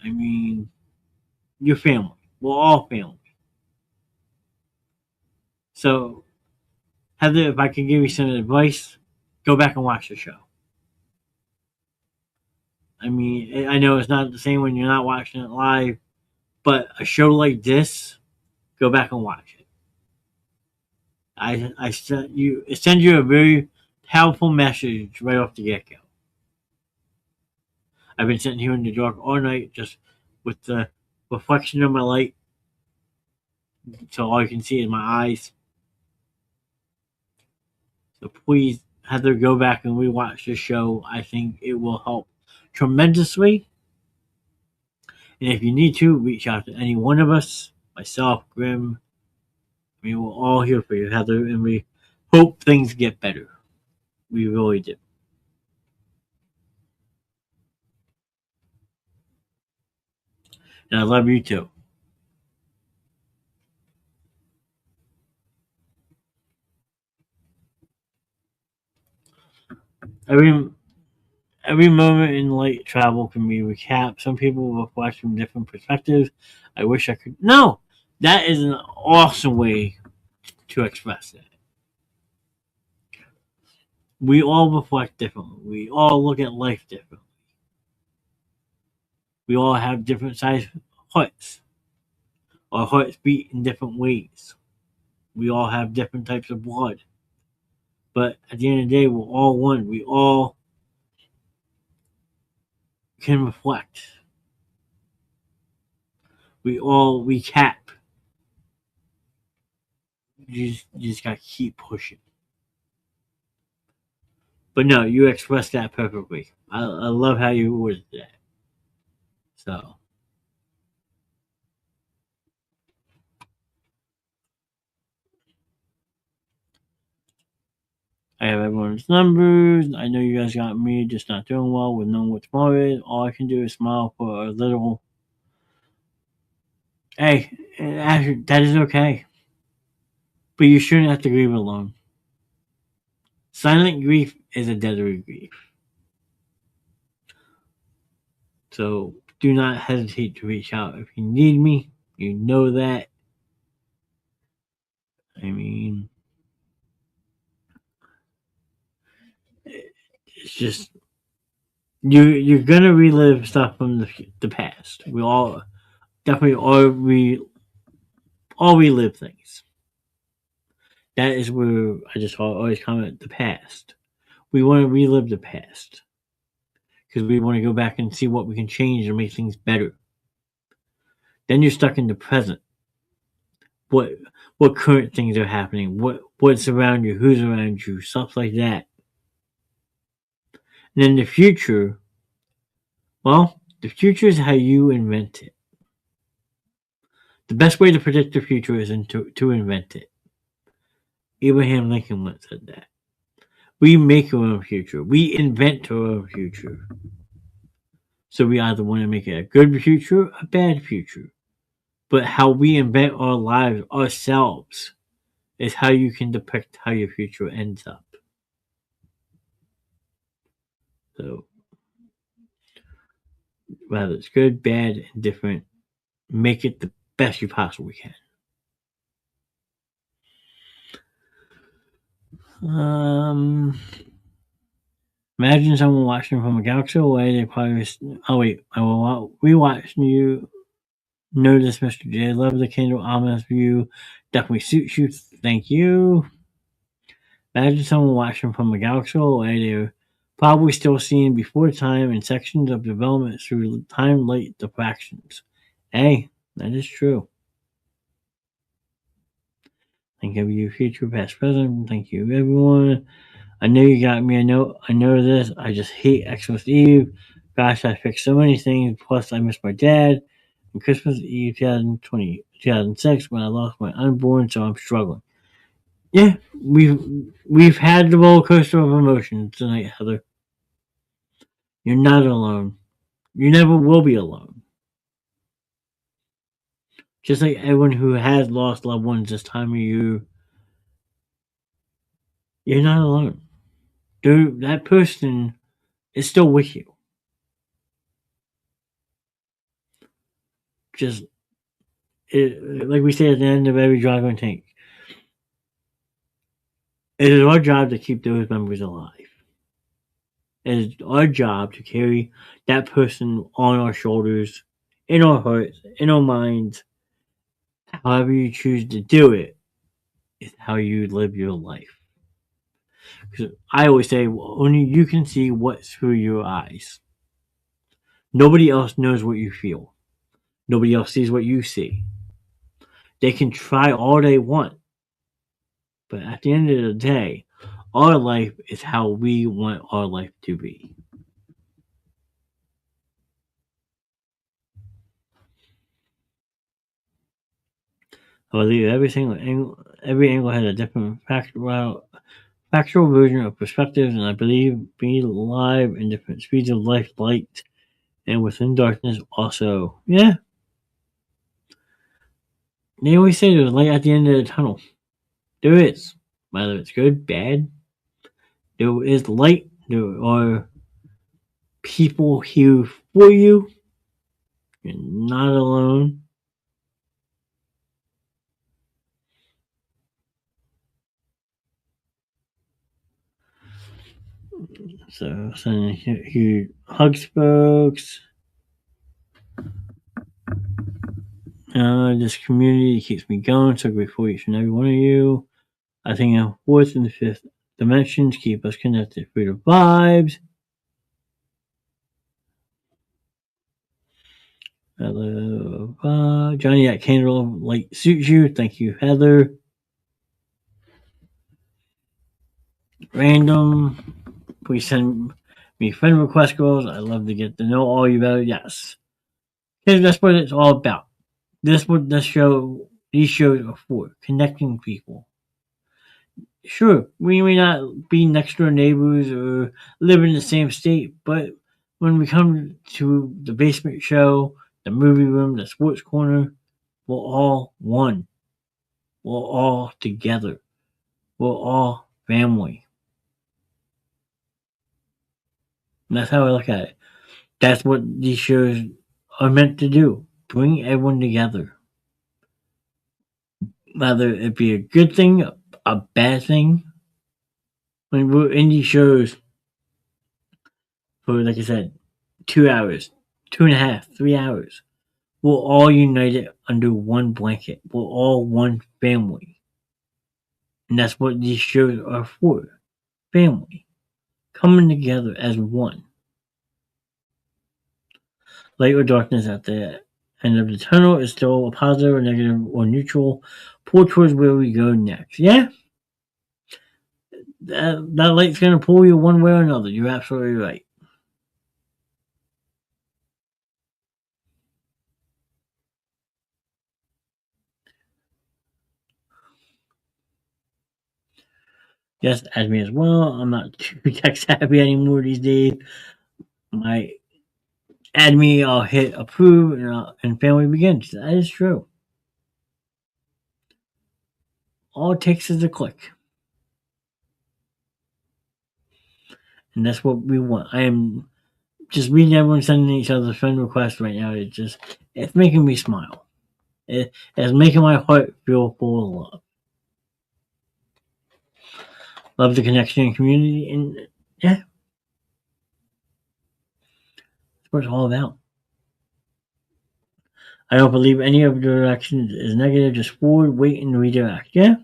I mean, your family. We're all family. So, Heather, if I can give you some advice, go back and watch the show. I mean, I know it's not the same when you're not watching it live, but a show like this, go back and watch it. I send you it sends you a very powerful message right off the get go. I've been sitting here in the dark all night, just with the reflection of my light, so all you can see is my eyes. So please, Heather, go back and rewatch the show. I think it will help tremendously. And if you need to, reach out to any one of us, myself, Grim. We will all here for you, Heather, and we hope things get better. We really do. And I love you too. Every every moment in light travel can be recapped. Some people reflect from different perspectives. I wish I could. No! That is an awesome way to express it. We all reflect differently. We all look at life differently. We all have different sized hearts. Our hearts beat in different ways. We all have different types of blood. But at the end of the day, we're all one. We all can reflect. We all recap. You just gotta keep pushing. But no, you expressed that perfectly. I love how you worded that. So I have everyone's numbers. I know you guys got me just not doing well with knowing what tomorrow is. All I can do is smile for a little. Hey, that is okay. But you shouldn't have to grieve alone. Silent grief is a deadly grief. So do not hesitate to reach out if you need me. You know that. I mean, it's just you're gonna relive stuff from the past. We all definitely all relive things. That is where I just always comment the past. We want to relive the past because we want to go back and see what we can change and make things better. Then you're stuck in the present. What what current things are happening? What's around you? Who's around you? Stuff like that. And then the future. Well, the future is how you invent it. The best way to predict the future is to invent it. Abraham Lincoln once said that. We make our own future. We invent our own future. So we either want to make it a good future, a bad future. But how we invent our lives ourselves is how you can depict how your future ends up. So whether it's good, bad, indifferent, make it the best you possibly can. Imagine someone watching from a galaxy away. They probably. Oh wait, I will rewatch you. Notice, Mr. J. Love the candle ominous view. Definitely suits you. Thank you. Imagine someone watching from a galaxy away. They're probably still seeing before time and sections of development through time light diffractions. Hey, that is true. Thank you, future, past, present. Thank you, everyone. I know you got me. I know this. I just hate Xmas Eve. Gosh, I fixed so many things. Plus, I miss my dad. And Christmas Eve 2020, 2006 when I lost my unborn, so I'm struggling. Yeah, we've had the roller coaster of emotions tonight, Heather. You're not alone. You never will be alone. Just like everyone who has lost loved ones this time of year, you're not alone. Dude, that person is still with you. Just like we say at the end of every Dragon Tank, it is our job to keep those memories alive. It is our job to carry that person on our shoulders, in our hearts, in our minds. However you choose to do it is how you live your life. Because I always say, only you can see what's through your eyes. Nobody else knows what you feel. Nobody else sees what you see. They can try all they want, but at the end of the day, our life is how we want our life to be. I believe every angle has a different factual version of perspectives, and I believe being alive in different speeds of life, light, and within darkness also. Yeah, they always say there's light at the end of the tunnel. There is. Whether it's good, bad, there is light. There are people here for you. You're not alone. So sending huge hugs, folks. This community keeps me going. So grateful for each and every one of you. I think our fourth and fifth dimensions keep us connected through the vibes. Hello, Johnny. That candle light suits you. Thank you, Heather. Random. Please send me friend request girls. I love to get to know all you better. Yes, because that's what it's all about. This what these shows are for: connecting people. Sure, we may not be next door neighbors or live in the same state, but when we come to the basement show, the movie room, the sports corner, we're all one. We're all together. We're all family. And that's how I look at it. That's what these shows are meant to do. Bring everyone together. Whether it be a good thing, a bad thing. When we're in these shows for, like I said, 2 hours, 2.5, 3 hours, we're all united under one blanket. We're all one family. And that's what these shows are for. Family. Coming together as one. Light or darkness at the end of the tunnel is still a positive or negative or neutral. Pull towards where we go next. Yeah? That light's going to pull you one way or another. You're absolutely right. Yes, add me as well. I'm not too tech savvy anymore these days. My add me, I'll hit approve, and family begins. That is true. All it takes is a click. And that's what we want. I am just reading everyone sending each other friend requests right now. It's making me smile. It's making my heart feel full of love. Love the connection and community, and yeah, that's what it's all about. I don't believe any of the directions is negative, just forward, wait, and redirect. Yeah?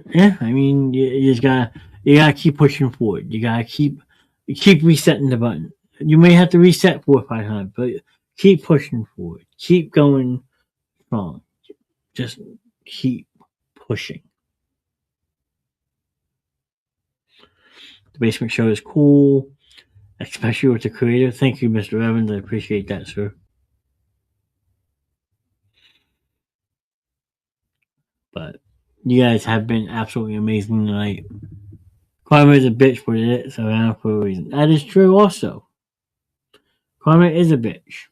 Yeah, I mean, you just gotta keep pushing forward. You gotta keep resetting the button. You may have to reset 4 or 5 times, but keep pushing forward. Keep going strong. Just keep pushing. The basement show is cool, especially with the creator. Thank you, Mr. Evans. I appreciate that, sir. But you guys have been absolutely amazing tonight. Karma is a bitch, but it's around for a reason. That is true also. Karma is a bitch.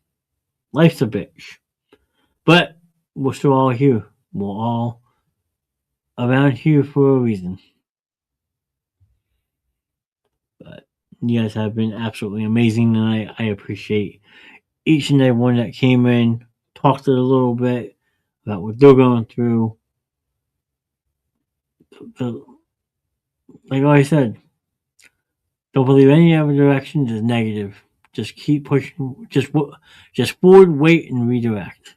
Life's a bitch. But we're still all here. We're all around here for a reason. But you guys have been absolutely amazing tonight. I appreciate each and every one that came in, talked a little bit about what they're going through. Like I said, don't believe any other directions is negative. Just keep pushing. Just forward, wait, and redirect.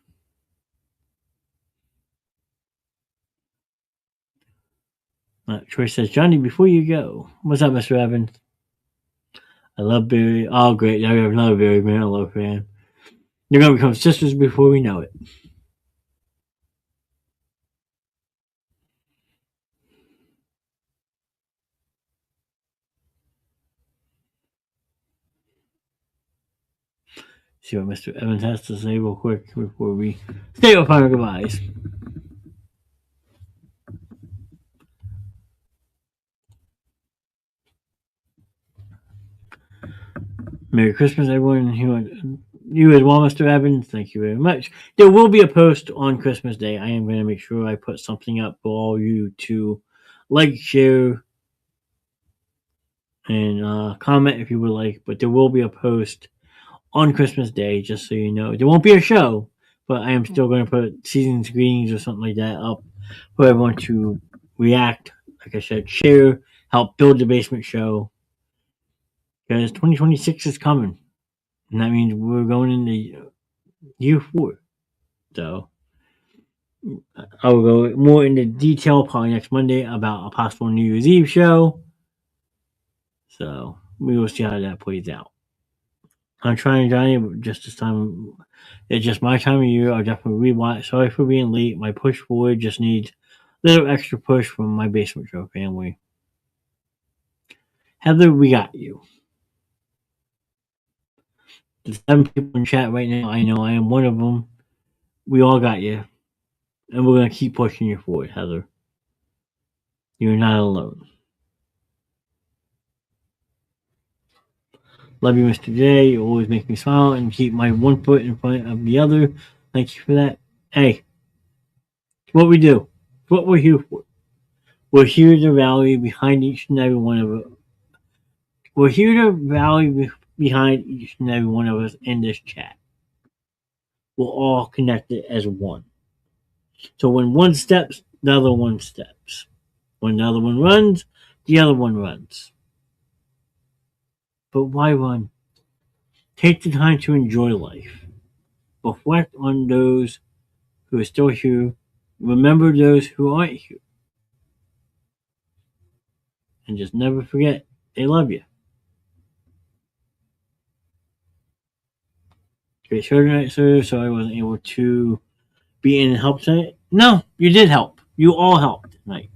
Troy says, Johnny, before you go, what's up, Mr. Evans? I love Barry. Oh, great. Now we have another Barry Manilow fan. They're going to become sisters before we know it. See what Mr. Evans has to say real quick before we say our final goodbyes. Merry Christmas, everyone. You as well, Mr. Evans. Thank you very much. There will be a post on Christmas Day. I am going to make sure I put something up for all you to like, share, and comment if you would like. But there will be a post on Christmas Day, just so you know. There won't be a show, but I am still going to put season's greetings or something like that up for everyone to react. Like I said, share, help build the basement show because 2026 is coming, and that means we're going into year 4. So I'll go more into detail probably next Monday about a possible New Year's Eve show. So we will see how that plays out. I'm trying, Johnny, but just this time, it's just my time of year. I'll definitely rewatch. Sorry for being late. My push forward just needs a little extra push from my Basement Show family. Heather, we got you. The 7 people in chat right now, I know I am one of them. We all got you. And we're going to keep pushing you forward, Heather. You're not alone. Love you, Mr. J. You always make me smile and keep my one foot in front of the other. Thank you for that. Hey, it's what we do. It's what we're here for. We're here to rally behind each and every one of us. We're here to rally behind each and every one of us in this chat. We're all connected as one. So when one steps, the other one steps. When the other one runs, the other one runs. But why run? Take the time to enjoy life. Reflect on those who are still here. Remember those who aren't here. And just never forget, they love you. Great show tonight, sir. Sorry I wasn't able to be in and help tonight. No, you did help. You all helped tonight.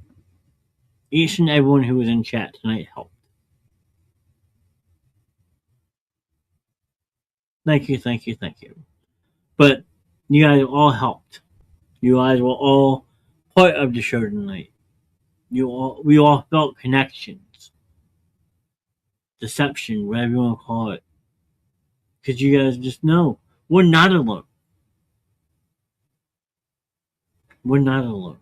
Each and everyone who was in chat tonight helped. Thank you, thank you, thank you. But you guys all helped. You guys were all part of the show tonight. We all felt connections, deception, whatever you want to call it. Because you guys just know we're not alone. We're not alone.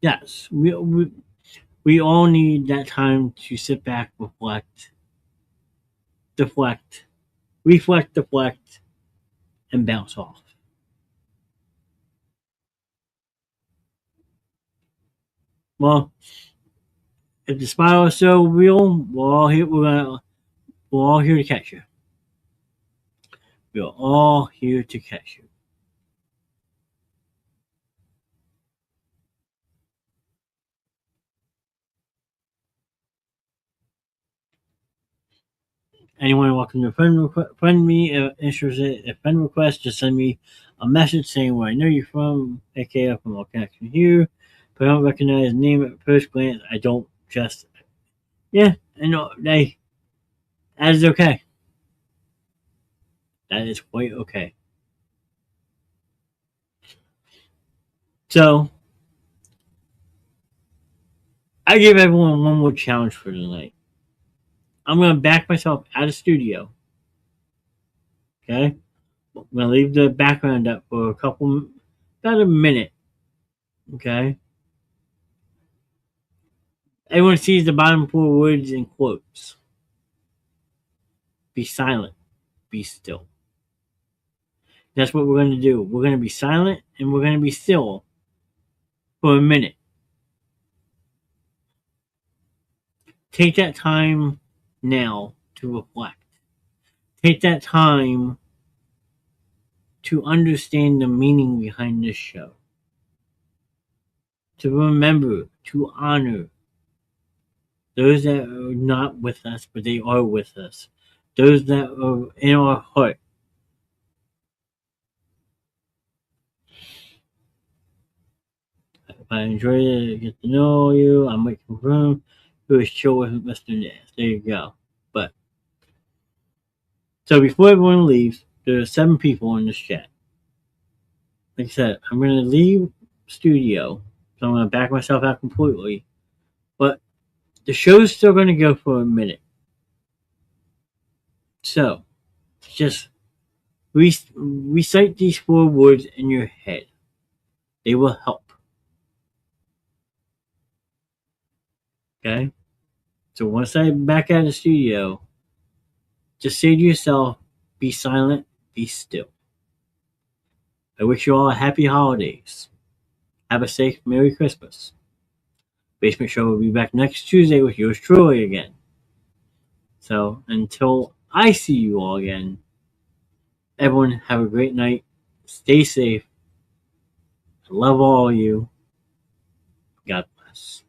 Yes, we all need that time to sit back, reflect, deflect, reflect, deflect, and bounce off. Well, if the spiral is so real, we're all here to catch you. We're all here to catch you. Anyone welcome to friend me, interested in friend request, just send me a message saying where I know you're from, aka from all connection here. If I don't recognize the name at first glance, I don't just I know that is okay. That is quite okay. So I give everyone one more challenge for tonight. I'm gonna back myself out of studio. Okay? I'm gonna leave the background up for about a minute. Okay? Everyone sees the bottom 4 words in quotes. Be silent. Be still. That's what we're going to do. We're going to be silent and we're going to be still for a minute. Take that time now to reflect. Take that time to understand the meaning behind this show. To remember, to honor those that are not with us, but they are with us. Those that are in our heart. If I enjoy it, I get to know you, I might confirm who is chill with Mr. Knast. There you go. But so before everyone leaves, there are 7 people in this chat. Like I said, I'm gonna leave studio, so I'm gonna back myself out completely. But the show's still gonna go for a minute. So just recite these 4 words in your head. They will help. Okay? So once I'm back at the studio, just say to yourself, be silent, be still. I wish you all a happy holidays. Have a safe Merry Christmas. Basement Show will be back next Tuesday with yours truly again. So until I see you all again, everyone have a great night. Stay safe. I love all of you. God bless.